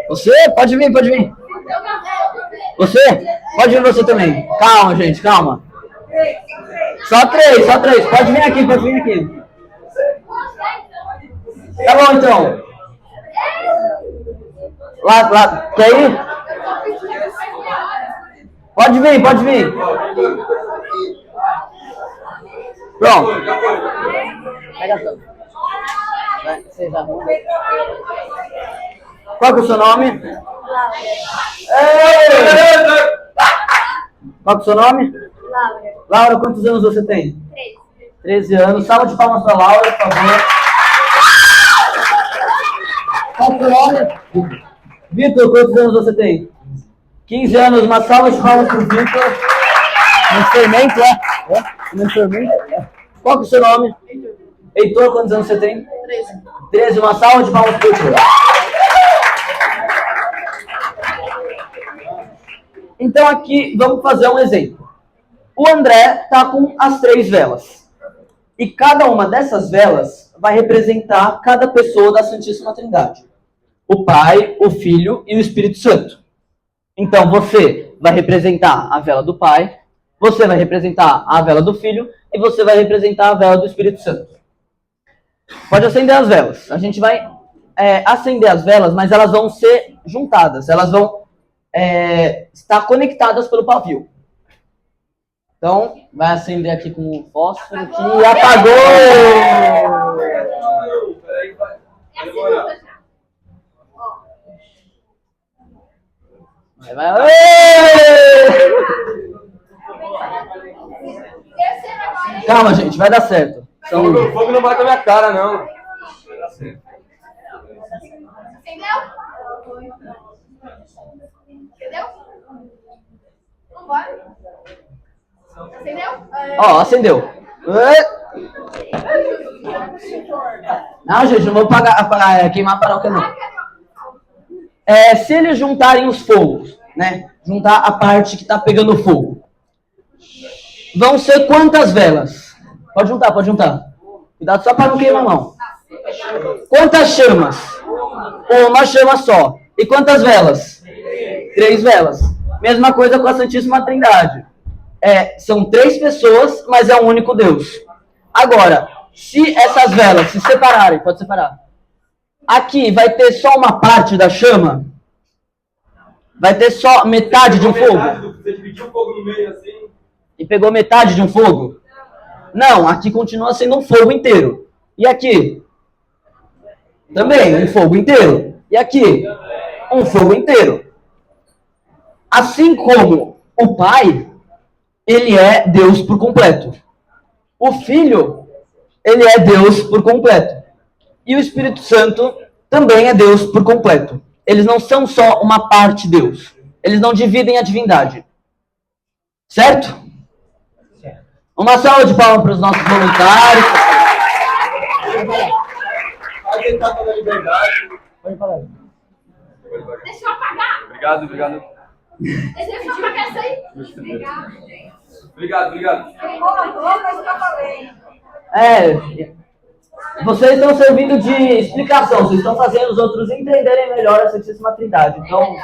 Speaker 1: Você? Pode vir. Você? Pode vir você também. Calma, gente, calma. Só três. Pode vir aqui. Tá bom, então. Lá, quer ir? Pode vir. Pronto. Pega só. Vocês arrumam. Qual que é o seu nome? Qual que é o seu nome? Laura, quantos anos você tem? 13 anos. Salva de palmas para Laura, por favor. Qual que é o seu nome? Vitor, quantos anos você tem? 15 anos. Uma salva de palmas para o Vitor. No fermento, No fermento. Qual que é o seu nome? Heitor, quantos anos você tem? 13. Uma salva de palmas para o Heitor. Então aqui, vamos fazer um exemplo. O André está com as 3 velas. E cada uma dessas velas vai representar cada pessoa da Santíssima Trindade. O Pai, o Filho e o Espírito Santo. Então você vai representar a vela do Pai, você vai representar a vela do Filho e você vai representar a vela do Espírito Santo. Pode acender as velas. A gente vai acender as velas, mas elas vão ser juntadas. Elas vão estar conectadas pelo pavio. Então, vai acender aqui com o fósforo que apagou! Vai. Calma, gente, vai dar certo. São...
Speaker 4: O fogo não bate na minha cara, não.
Speaker 6: Entendeu? Entendeu? Vambora. Entendeu?
Speaker 1: Ó, acendeu. Não, gente, não vou queimar a paróquia, não. Se eles juntarem os fogos, né? Juntar a parte que tá pegando fogo. Vão ser quantas velas? Pode juntar. Cuidado só para não queimar a mão. Quantas chamas? Uma chama só. E quantas velas? 3 velas. Mesma coisa com a Santíssima Trindade. São 3 pessoas, mas é um único Deus. Agora, se essas velas se separarem, pode separar. Aqui vai ter só uma parte da chama? Vai ter só metade de um fogo?
Speaker 4: Você dividiu o fogo no meio assim?
Speaker 1: E pegou metade de um fogo? Não, aqui continua sendo um fogo inteiro. E aqui? Também, um fogo inteiro. E aqui? Um fogo inteiro. Assim como o Pai, ele é Deus por completo. O Filho, ele é Deus por completo. E o Espírito Santo também é Deus por completo. Eles não são só uma parte de Deus. Eles não dividem a divindade. Certo? Uma salva de palmas para os nossos voluntários.
Speaker 4: Pode entrar pela liberdade.
Speaker 1: Pode falar.
Speaker 6: Deixa eu apagar.
Speaker 4: Obrigado.
Speaker 6: Deixa eu apagar isso aí.
Speaker 4: Obrigado.
Speaker 1: Vocês estão servindo de explicação. Vocês estão fazendo os outros entenderem melhor a Santíssima Trindade. Então,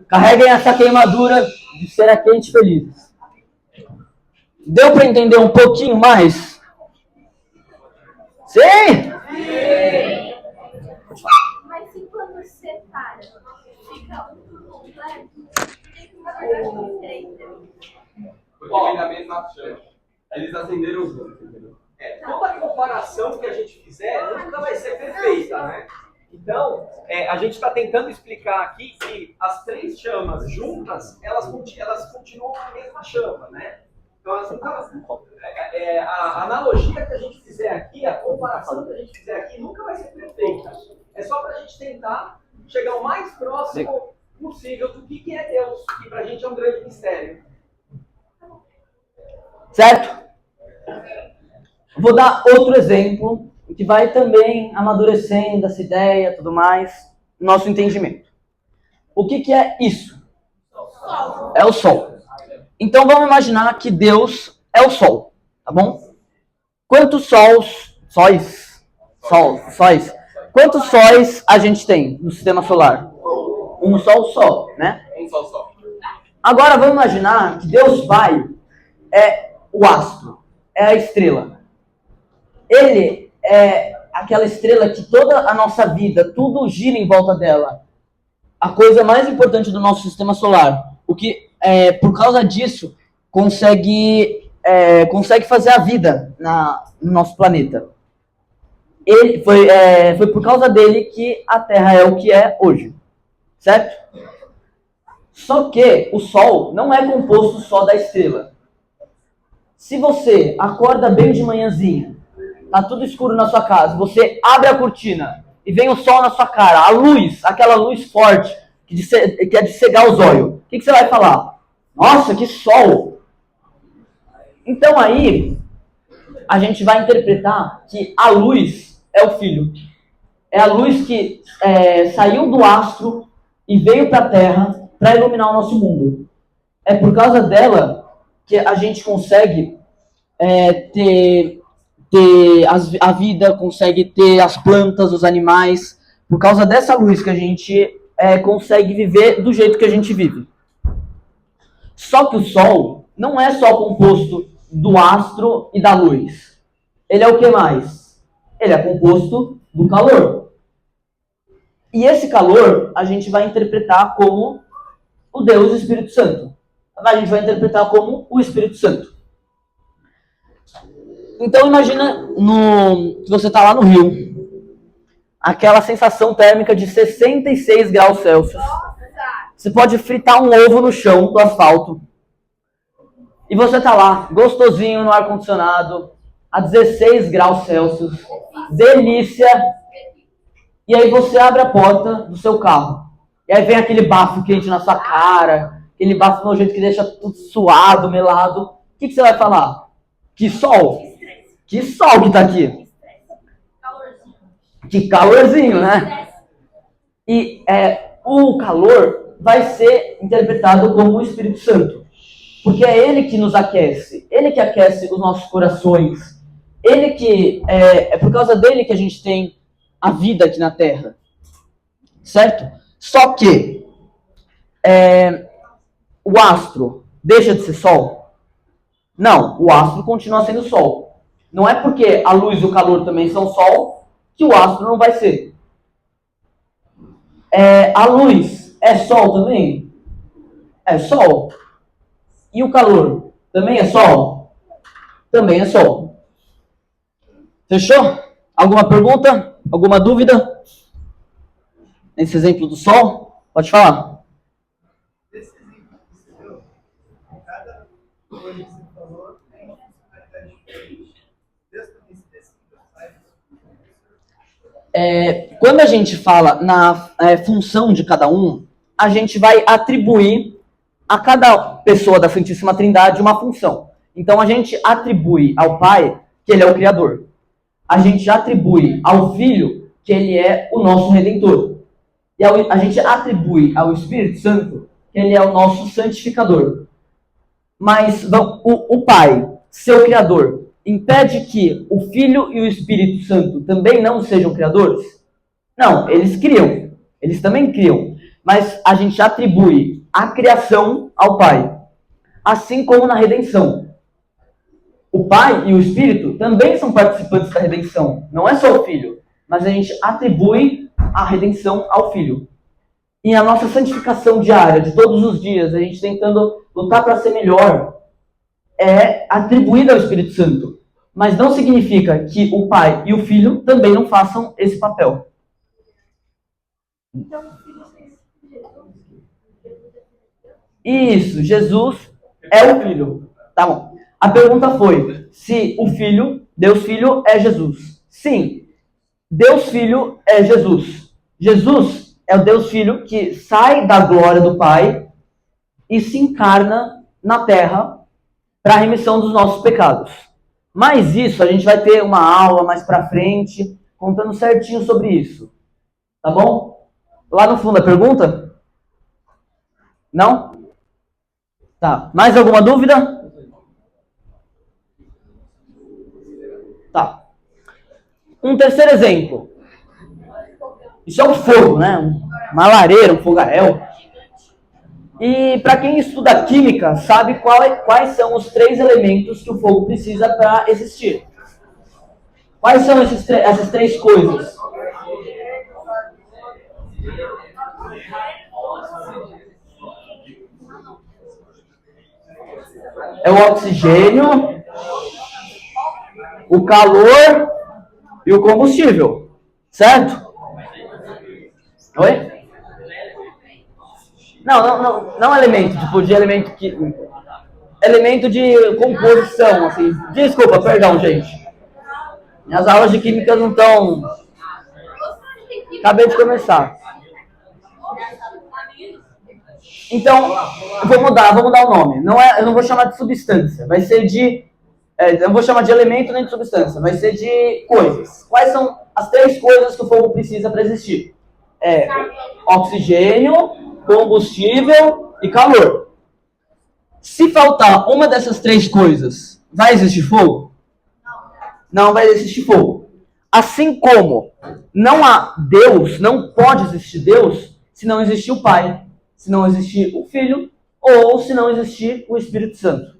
Speaker 1: carreguem essa queimadura de cera quente felizes. Deu para entender um pouquinho mais? Sim?
Speaker 6: Mas e quando separa? Fica um completo?
Speaker 4: Porque vem da mesma chama. Eles acenderam os dois, entendeu?
Speaker 2: Toda comparação que a gente fizer nunca vai ser perfeita, né? Então, a gente está tentando explicar aqui que as 3 chamas juntas, elas continuam a mesma chama, né? Então, a analogia que a gente fizer aqui, a comparação que a gente fizer aqui, nunca vai ser perfeita. É só para a gente tentar chegar o mais próximo possível do que é Deus, que para a gente é um grande mistério.
Speaker 1: Certo? Vou dar outro exemplo, que vai também amadurecendo essa ideia e tudo mais, nosso entendimento. O que é isso? É o Sol. Então vamos imaginar que Deus é o Sol, tá bom? Quantos sóis? Quantos sóis a gente tem no sistema solar? Um Sol só, né?
Speaker 4: Um só.
Speaker 1: Agora vamos imaginar que Deus Pai é o astro, é a estrela. Ele é aquela estrela que toda a nossa vida, tudo gira em volta dela. A coisa mais importante do nosso sistema solar. O que, por causa disso, consegue fazer a vida no nosso planeta. Foi por causa dele que a Terra é o que é hoje. Certo? Só que o Sol não é composto só da estrela. Se você acorda bem de manhãzinha, tá tudo escuro na sua casa, você abre a cortina e vem o sol na sua cara, a luz, aquela luz forte, que é de cegar os olhos. O que você vai falar? Nossa, que sol! Então aí, a gente vai interpretar que a luz é o Filho. É a luz que saiu do astro e veio para a Terra para iluminar o nosso mundo. É por causa dela que a gente consegue ter a vida, consegue ter as plantas, os animais. Por causa dessa luz que a gente consegue viver do jeito que a gente vive. Só que o Sol não é só composto do astro e da luz. Ele é o que mais? Ele é composto do calor. E esse calor a gente vai interpretar como o Deus Espírito Santo. A gente vai interpretar como o Espírito Santo. Então imagina que você está lá no Rio. Aquela sensação térmica de 66 graus Celsius. Você pode fritar um ovo no chão do asfalto. E você tá lá, gostosinho no ar-condicionado, a 16 graus Celsius, delícia. E aí você abre a porta do seu carro. E aí vem aquele bafo quente na sua cara, aquele bafo nojento que deixa tudo suado, melado. O que você vai falar? Que sol! Que sol que tá aqui! Que calorzinho, né? E o calor vai ser interpretado como o Espírito Santo. Porque é ele que nos aquece. Ele que aquece os nossos corações. Ele que... É por causa dele que a gente tem a vida aqui na Terra. Certo? Só que... o astro deixa de ser sol? Não. O astro continua sendo sol. Não é porque a luz e o calor também são sol que o astro não vai ser. A luz é sol também? É sol. E o calor também é sol? Também é sol. Fechou? Alguma pergunta? Alguma dúvida? Nesse exemplo do sol? Pode falar.
Speaker 7: Desse exemplo que você deu, cada coisa que você falou tem uma funcionalidade diferente. Deus também se decide, sabe?
Speaker 1: Quando a gente fala na função de cada um, a gente vai atribuir a cada pessoa da Santíssima Trindade uma função. Então a gente atribui ao Pai que ele é o Criador. A gente atribui ao Filho que ele é o nosso Redentor. E a gente atribui ao Espírito Santo que ele é o nosso santificador. Mas o Pai, seu Criador, impede que o Filho e o Espírito Santo também não sejam criadores? Não, eles criam. Eles também criam. Mas a gente atribui a criação ao Pai. Assim como na redenção. O Pai e o Espírito também são participantes da redenção. Não é só o Filho. Mas a gente atribui a redenção ao Filho. E a nossa santificação diária, de todos os dias, a gente tentando lutar para ser melhor, é atribuída ao Espírito Santo. Mas não significa que o Pai e o Filho também não façam esse papel. Isso, Jesus é o Filho. Tá bom. A pergunta foi se o Filho, Deus Filho, é Jesus. Sim, Deus Filho é Jesus. Jesus é o Deus Filho que sai da glória do Pai e se encarna na Terra para a remissão dos nossos pecados. Mas isso, a gente vai ter uma aula mais pra frente, contando certinho sobre isso. Tá bom? Lá no fundo a pergunta? Não? Tá. Mais alguma dúvida? Tá. Um terceiro exemplo. Isso é um fogo, né? Uma lareira, um fogaréu. E para quem estuda química, sabe quais são os 3 elementos que o fogo precisa para existir. Quais são essas 3 coisas? É o oxigênio, o calor e o combustível, certo? Oi? Não elemento, tipo de elemento químico. Elemento de composição, assim. Desculpa, perdão, gente. Minhas aulas de química não estão... Acabei de começar. Então, vou mudar o nome. Eu não vou chamar de substância. Vai ser de... eu não vou chamar de elemento nem de substância. Vai ser de coisas. Quais são as 3 coisas que o fogo precisa para existir? Oxigênio, combustível e calor. Se faltar uma dessas 3 coisas, vai existir fogo? Não vai existir fogo. Assim como não há Deus, não pode existir Deus, se não existir o Pai, se não existir o Filho, ou se não existir o Espírito Santo.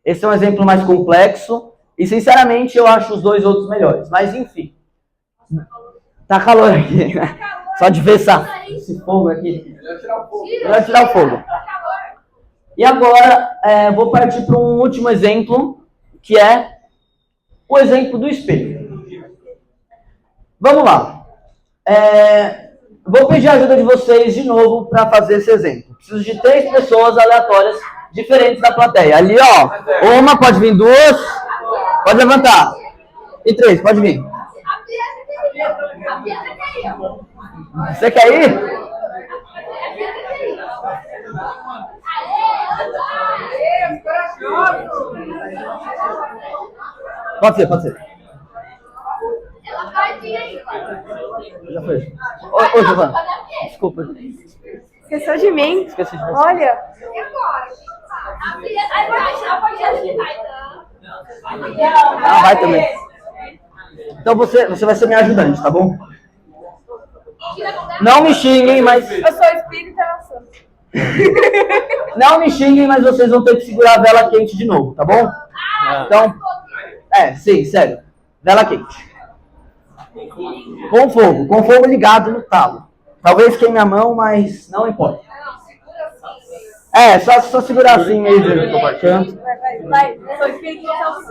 Speaker 1: Esse é um exemplo mais complexo, e sinceramente eu acho os 2 outros melhores. Mas enfim. Tá calor aqui, né? Só de ver esse fogo aqui. Melhor tirar o fogo. E agora, vou partir para um último exemplo, que é o exemplo do espelho. Vamos lá. Vou pedir a ajuda de vocês de novo para fazer esse exemplo. Preciso de 3 pessoas aleatórias diferentes da plateia. Ali, ó, uma, pode vir duas, pode levantar. E 3, pode vir. Você quer ir? Pode ser, pode ser.
Speaker 6: Ela vai vir aí.
Speaker 1: Já foi. Ô, Giovana, desculpa.
Speaker 3: Esqueceu de mim?
Speaker 1: Esqueci de você.
Speaker 3: Olha.
Speaker 6: E agora? Aí pode ajudar,
Speaker 1: Ah, vai também. Então você vai ser minha ajudante, tá bom? Não me xinguem, mas...
Speaker 3: Eu sou espírita, eu sou.
Speaker 1: Não me xinguem, mas vocês vão ter que segurar a vela quente de novo, tá bom? Então, sim, sério. Vela quente. Com fogo ligado no talo. Talvez queime a mão, mas não importa. Só segurar assim mesmo.
Speaker 3: Vai. Eu sou espírita, eu sou.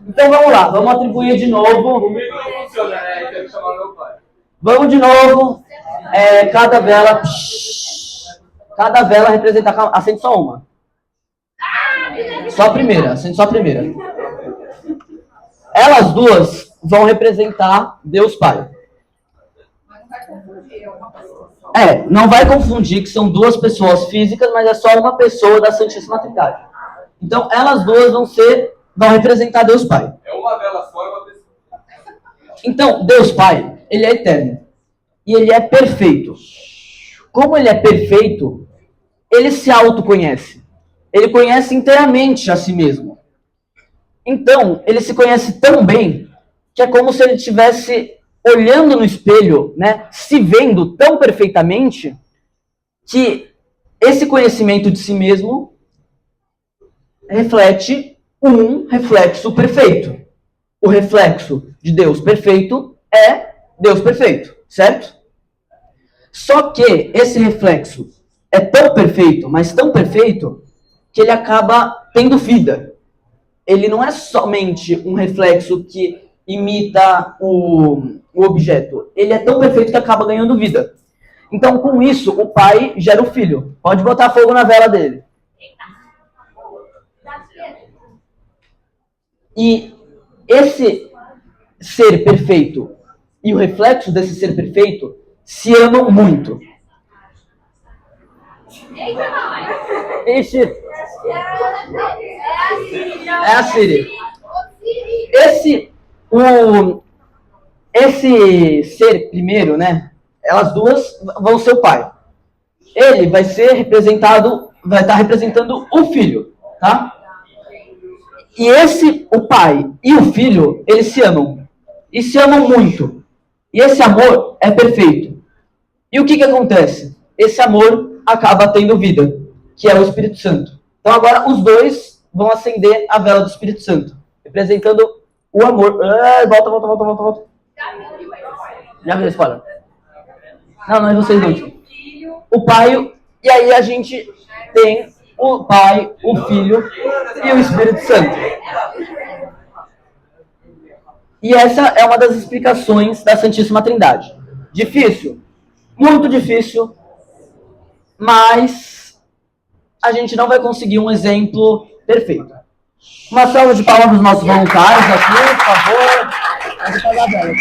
Speaker 1: Então vamos lá, vamos atribuir de novo.
Speaker 4: Comigo não funciona, né? Tem que chamar meu pai.
Speaker 1: Vamos de novo. Cada vela representa. Acende só uma. Só a primeira, acende só a primeira. Elas duas vão representar Deus Pai. Não vai confundir que são duas pessoas físicas, mas é só uma pessoa da Santíssima Trindade. Então, elas duas vão representar Deus Pai.
Speaker 4: É uma vela só e uma pessoa.
Speaker 1: Então, Deus Pai, ele é eterno. E ele é perfeito. Como ele é perfeito, ele se autoconhece. Ele conhece inteiramente a si mesmo. Então, ele se conhece tão bem que é como se ele estivesse olhando no espelho, né, se vendo tão perfeitamente que esse conhecimento de si mesmo reflete um reflexo perfeito. O reflexo de Deus perfeito é Deus perfeito, certo? Só que esse reflexo é tão perfeito, mas tão perfeito, que ele acaba tendo vida. Ele não é somente um reflexo que imita o objeto. Ele é tão perfeito que acaba ganhando vida. Então, com isso, o pai gera o filho. Pode botar fogo na vela dele. E esse ser perfeito e o reflexo desse ser perfeito se amam muito. Ixi, é a Siri. Esse ser primeiro, né? Elas duas vão ser o pai. Ele vai estar representando o filho, tá? E o pai e o filho, eles se amam. E se amam muito. E esse amor é perfeito. E o que acontece? Esse amor acaba tendo vida, que é o Espírito Santo. Então agora os dois vão acender a vela do Espírito Santo, representando o amor. Volta. Já viu a spoiler? Não é vocês não. O pai, e aí a gente tem o pai, o filho e o Espírito Santo. E essa é uma das explicações da Santíssima Trindade. Difícil? Muito difícil, mas a gente não vai conseguir um exemplo perfeito. Uma salva de palmas para os nossos voluntários aqui, por favor. Pode apagar a vela.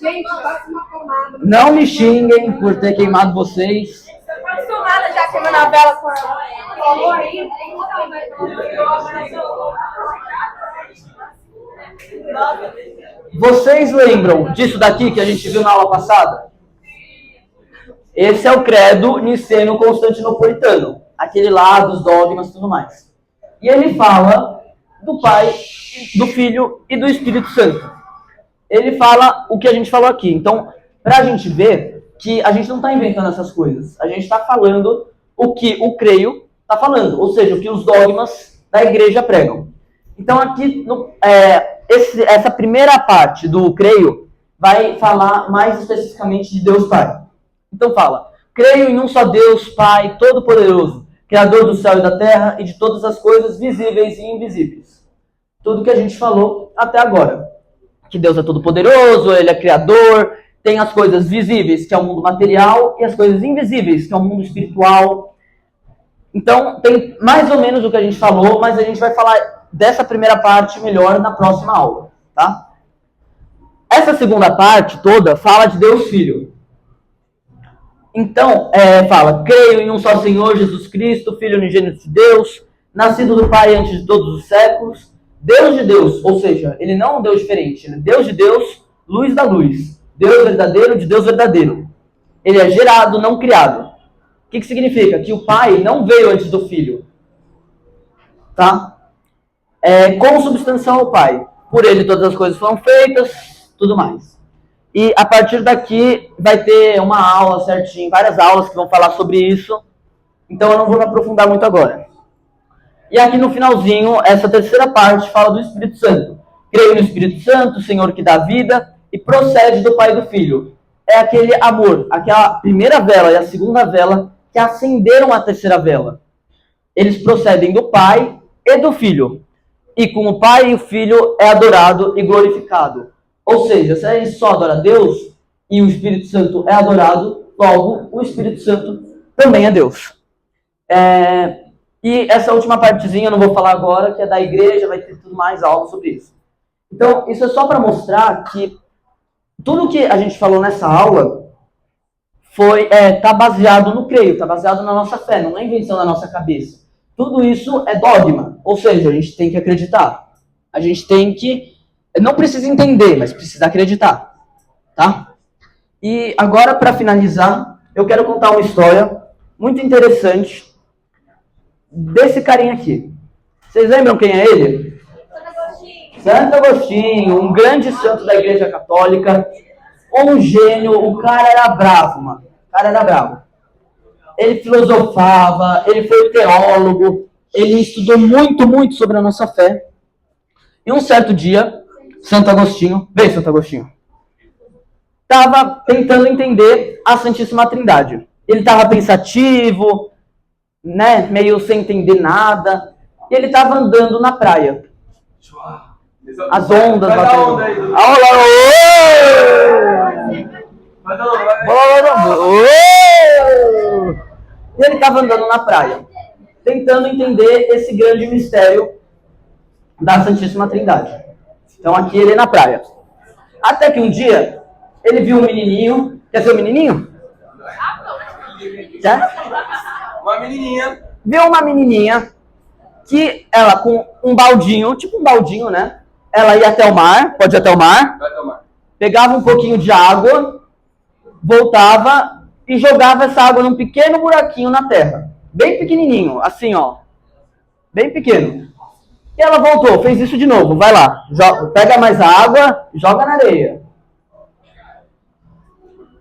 Speaker 3: Gente, passa uma pomada.
Speaker 1: Não me xinguem por ter queimado vocês.
Speaker 3: Tô acostumada já queimando a vela com amor aí.
Speaker 1: Vocês lembram disso daqui que a gente viu na aula passada? Esse é o credo niceno-constantinopolitano. Aquele lá dos dogmas e tudo mais. E ele fala do Pai, do Filho e do Espírito Santo. Ele fala o que a gente falou aqui. Então, para a gente ver que a gente não está inventando essas coisas. A gente está falando o que o creio está falando. Ou seja, o que os dogmas da igreja pregam. Então, aqui, essa primeira parte do creio vai falar mais especificamente de Deus Pai. Então fala, creio em um só Deus, Pai, Todo-Poderoso, Criador do céu e da terra e de todas as coisas visíveis e invisíveis. Tudo que a gente falou até agora. Que Deus é todo-poderoso, Ele é Criador, tem as coisas visíveis, que é o mundo material, e as coisas invisíveis, que é o mundo espiritual. Então, tem mais ou menos o que a gente falou, mas a gente vai falar dessa primeira parte melhor na próxima aula, tá? Essa segunda parte toda fala de Deus Filho. Então, fala, creio em um só Senhor, Jesus Cristo, Filho unigênito de Deus, nascido do Pai antes de todos os séculos, Deus de Deus, ou seja, ele não é um Deus diferente, ele é Deus de Deus, luz da luz, Deus verdadeiro de Deus verdadeiro. Ele é gerado, não criado. O que significa? Que o Pai não veio antes do Filho. Tá? Consubstancial ao Pai. Por ele todas as coisas foram feitas, tudo mais. E a partir daqui vai ter uma aula certinho, várias aulas que vão falar sobre isso. Então eu não vou me aprofundar muito agora. E aqui no finalzinho, essa terceira parte fala do Espírito Santo. Creio no Espírito Santo, Senhor que dá vida, e procede do Pai e do Filho. É aquele amor, aquela primeira vela e a segunda vela que acenderam a terceira vela. Eles procedem do Pai e do Filho. E com o Pai e o Filho é adorado e glorificado. Ou seja, se a gente só adora Deus e o Espírito Santo é adorado, logo o Espírito Santo também é Deus. E essa última partezinha eu não vou falar agora, que é da igreja, vai ter tudo mais aula sobre isso. Então, isso é só para mostrar que tudo que a gente falou nessa aula tá baseado no creio, tá baseado na nossa fé, não é invenção da nossa cabeça. Tudo isso é dogma, ou seja, a gente tem que acreditar. A gente tem que, não precisa entender, mas precisa acreditar, tá? E agora, para finalizar, eu quero contar uma história muito interessante desse carinha aqui. Vocês lembram quem é ele? Santo Agostinho, um grande santo da Igreja Católica, um gênio. O cara era bravo, mano. O cara era bravo. Ele filosofava, ele foi teólogo, ele estudou muito, muito sobre a nossa fé. E um certo dia, Santo Agostinho, vem Santo Agostinho, estava tentando entender a Santíssima Trindade. Ele estava pensativo, né, meio sem entender nada, e ele estava andando na praia. As ondas batendo. E ele estava andando na praia, tentando entender esse grande mistério da Santíssima Trindade. Então aqui ele na praia. Até que um dia, ele viu um menininho. Quer ser um menininho? Quer?
Speaker 4: Uma menininha.
Speaker 1: Viu uma menininha que ela com um baldinho, tipo um baldinho, né? Ela ia até o mar, pode ir até o mar, pegava um pouquinho de água, voltava e jogava essa água num pequeno buraquinho na terra. Bem pequenininho, assim, ó. Bem pequeno. E ela voltou, fez isso de novo. Vai lá, pega mais água, joga na areia.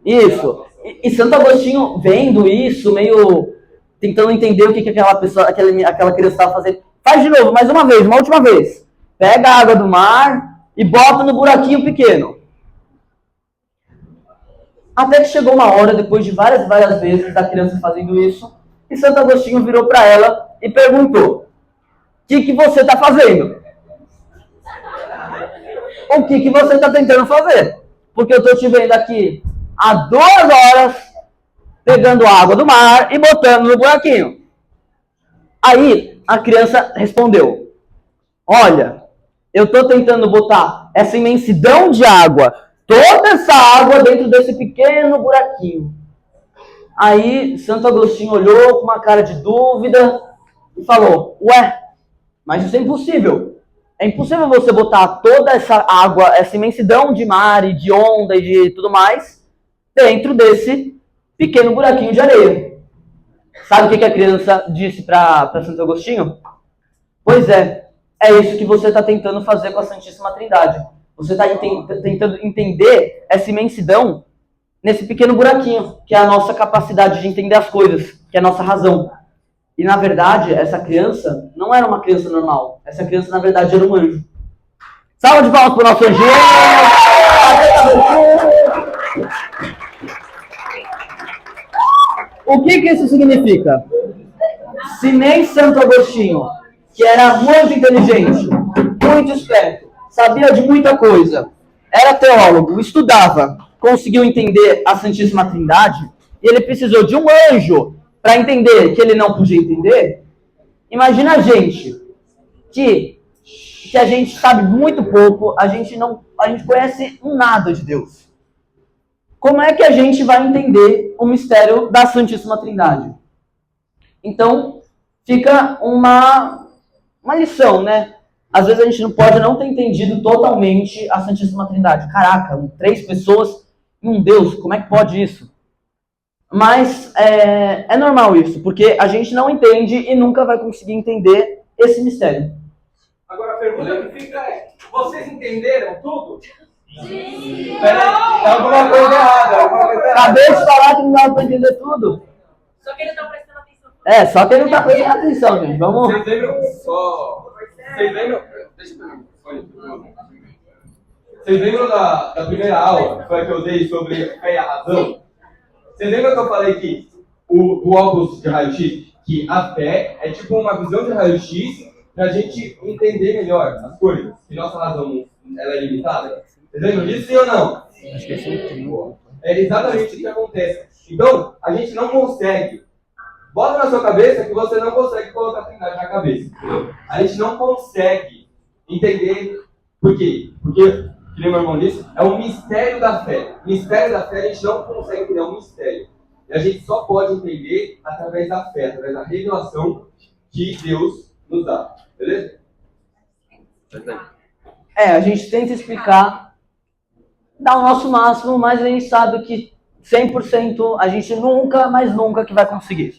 Speaker 1: Isso. E Santo Agostinho, vendo isso, meio tentando entender o que aquela pessoa, aquela criança estava fazendo. Faz de novo, mais uma vez, uma última vez. Pega a água do mar e bota no buraquinho pequeno. Até que chegou uma hora, depois de várias vezes da criança fazendo isso, e Santo Agostinho virou para ela e perguntou: o que você está fazendo? O que você está tentando fazer? Porque eu estou te vendo aqui há 2 horas pegando água do mar e botando no buraquinho. Aí a criança respondeu: olha, eu estou tentando botar essa imensidão de água, toda essa água dentro desse pequeno buraquinho. Aí Santo Agostinho olhou com uma cara de dúvida e falou: ué, mas isso é impossível. É impossível você botar toda essa água, essa imensidão de mar e de onda e de tudo mais, dentro desse pequeno buraquinho de areia. Sabe o que a criança disse para Santo Agostinho? Pois é isso que você está tentando fazer com a Santíssima Trindade. Você está tentando entender essa imensidão nesse pequeno buraquinho, que é a nossa capacidade de entender as coisas, que é a nossa razão. E, na verdade, essa criança não era uma criança normal. Essa criança, na verdade, era um anjo. Salva de palmas para o nosso anjinho! O que isso significa? Se nem Santo Agostinho, que era muito inteligente, muito esperto, sabia de muita coisa, era teólogo, estudava, conseguiu entender a Santíssima Trindade, e ele precisou de um anjo para entender que ele não podia entender, imagina a gente, que a gente sabe muito pouco, a gente conhece nada de Deus. Como é que a gente vai entender o mistério da Santíssima Trindade? Então, fica uma lição, né? Às vezes a gente não pode não ter entendido totalmente a Santíssima Trindade. Caraca, 3 pessoas e um Deus, como é que pode isso? Mas é normal isso, porque a gente não entende e nunca vai conseguir entender esse mistério.
Speaker 2: Agora a pergunta que fica é, vocês entenderam tudo?
Speaker 6: Sim!
Speaker 4: Peraí, tem alguma coisa errada.
Speaker 1: Acabei de falar que não dá pra entender tudo.
Speaker 6: Só que ele tá prestando atenção.
Speaker 1: Só que ele não tá prestando atenção, gente. Vamos.
Speaker 4: Vocês lembram só... Vocês lembram... Deixa eu pegar. Vocês lembram da primeira aula, que foi a que eu dei sobre fé e a razão? Vocês lembram que eu falei que do óculos de raio-x, que a fé é tipo uma visão de raio-x para a gente entender melhor as coisas, que nossa razão ela é limitada? Vocês lembram disso, sim ou não?
Speaker 1: Acho que
Speaker 4: É exatamente o que acontece. Então, a gente não consegue. Bota na sua cabeça que você não consegue colocar a Trindade na cabeça. Entendeu? A gente não consegue entender. Por quê? Porque, que meu irmão disse, é um mistério da fé. Mistério da fé a gente não consegue entender, é um mistério. E a gente só pode entender através da fé, através da revelação que Deus nos dá. Beleza?
Speaker 1: a gente tenta explicar, dá o nosso máximo, mas a gente sabe que 100% a gente nunca, mas nunca que vai conseguir.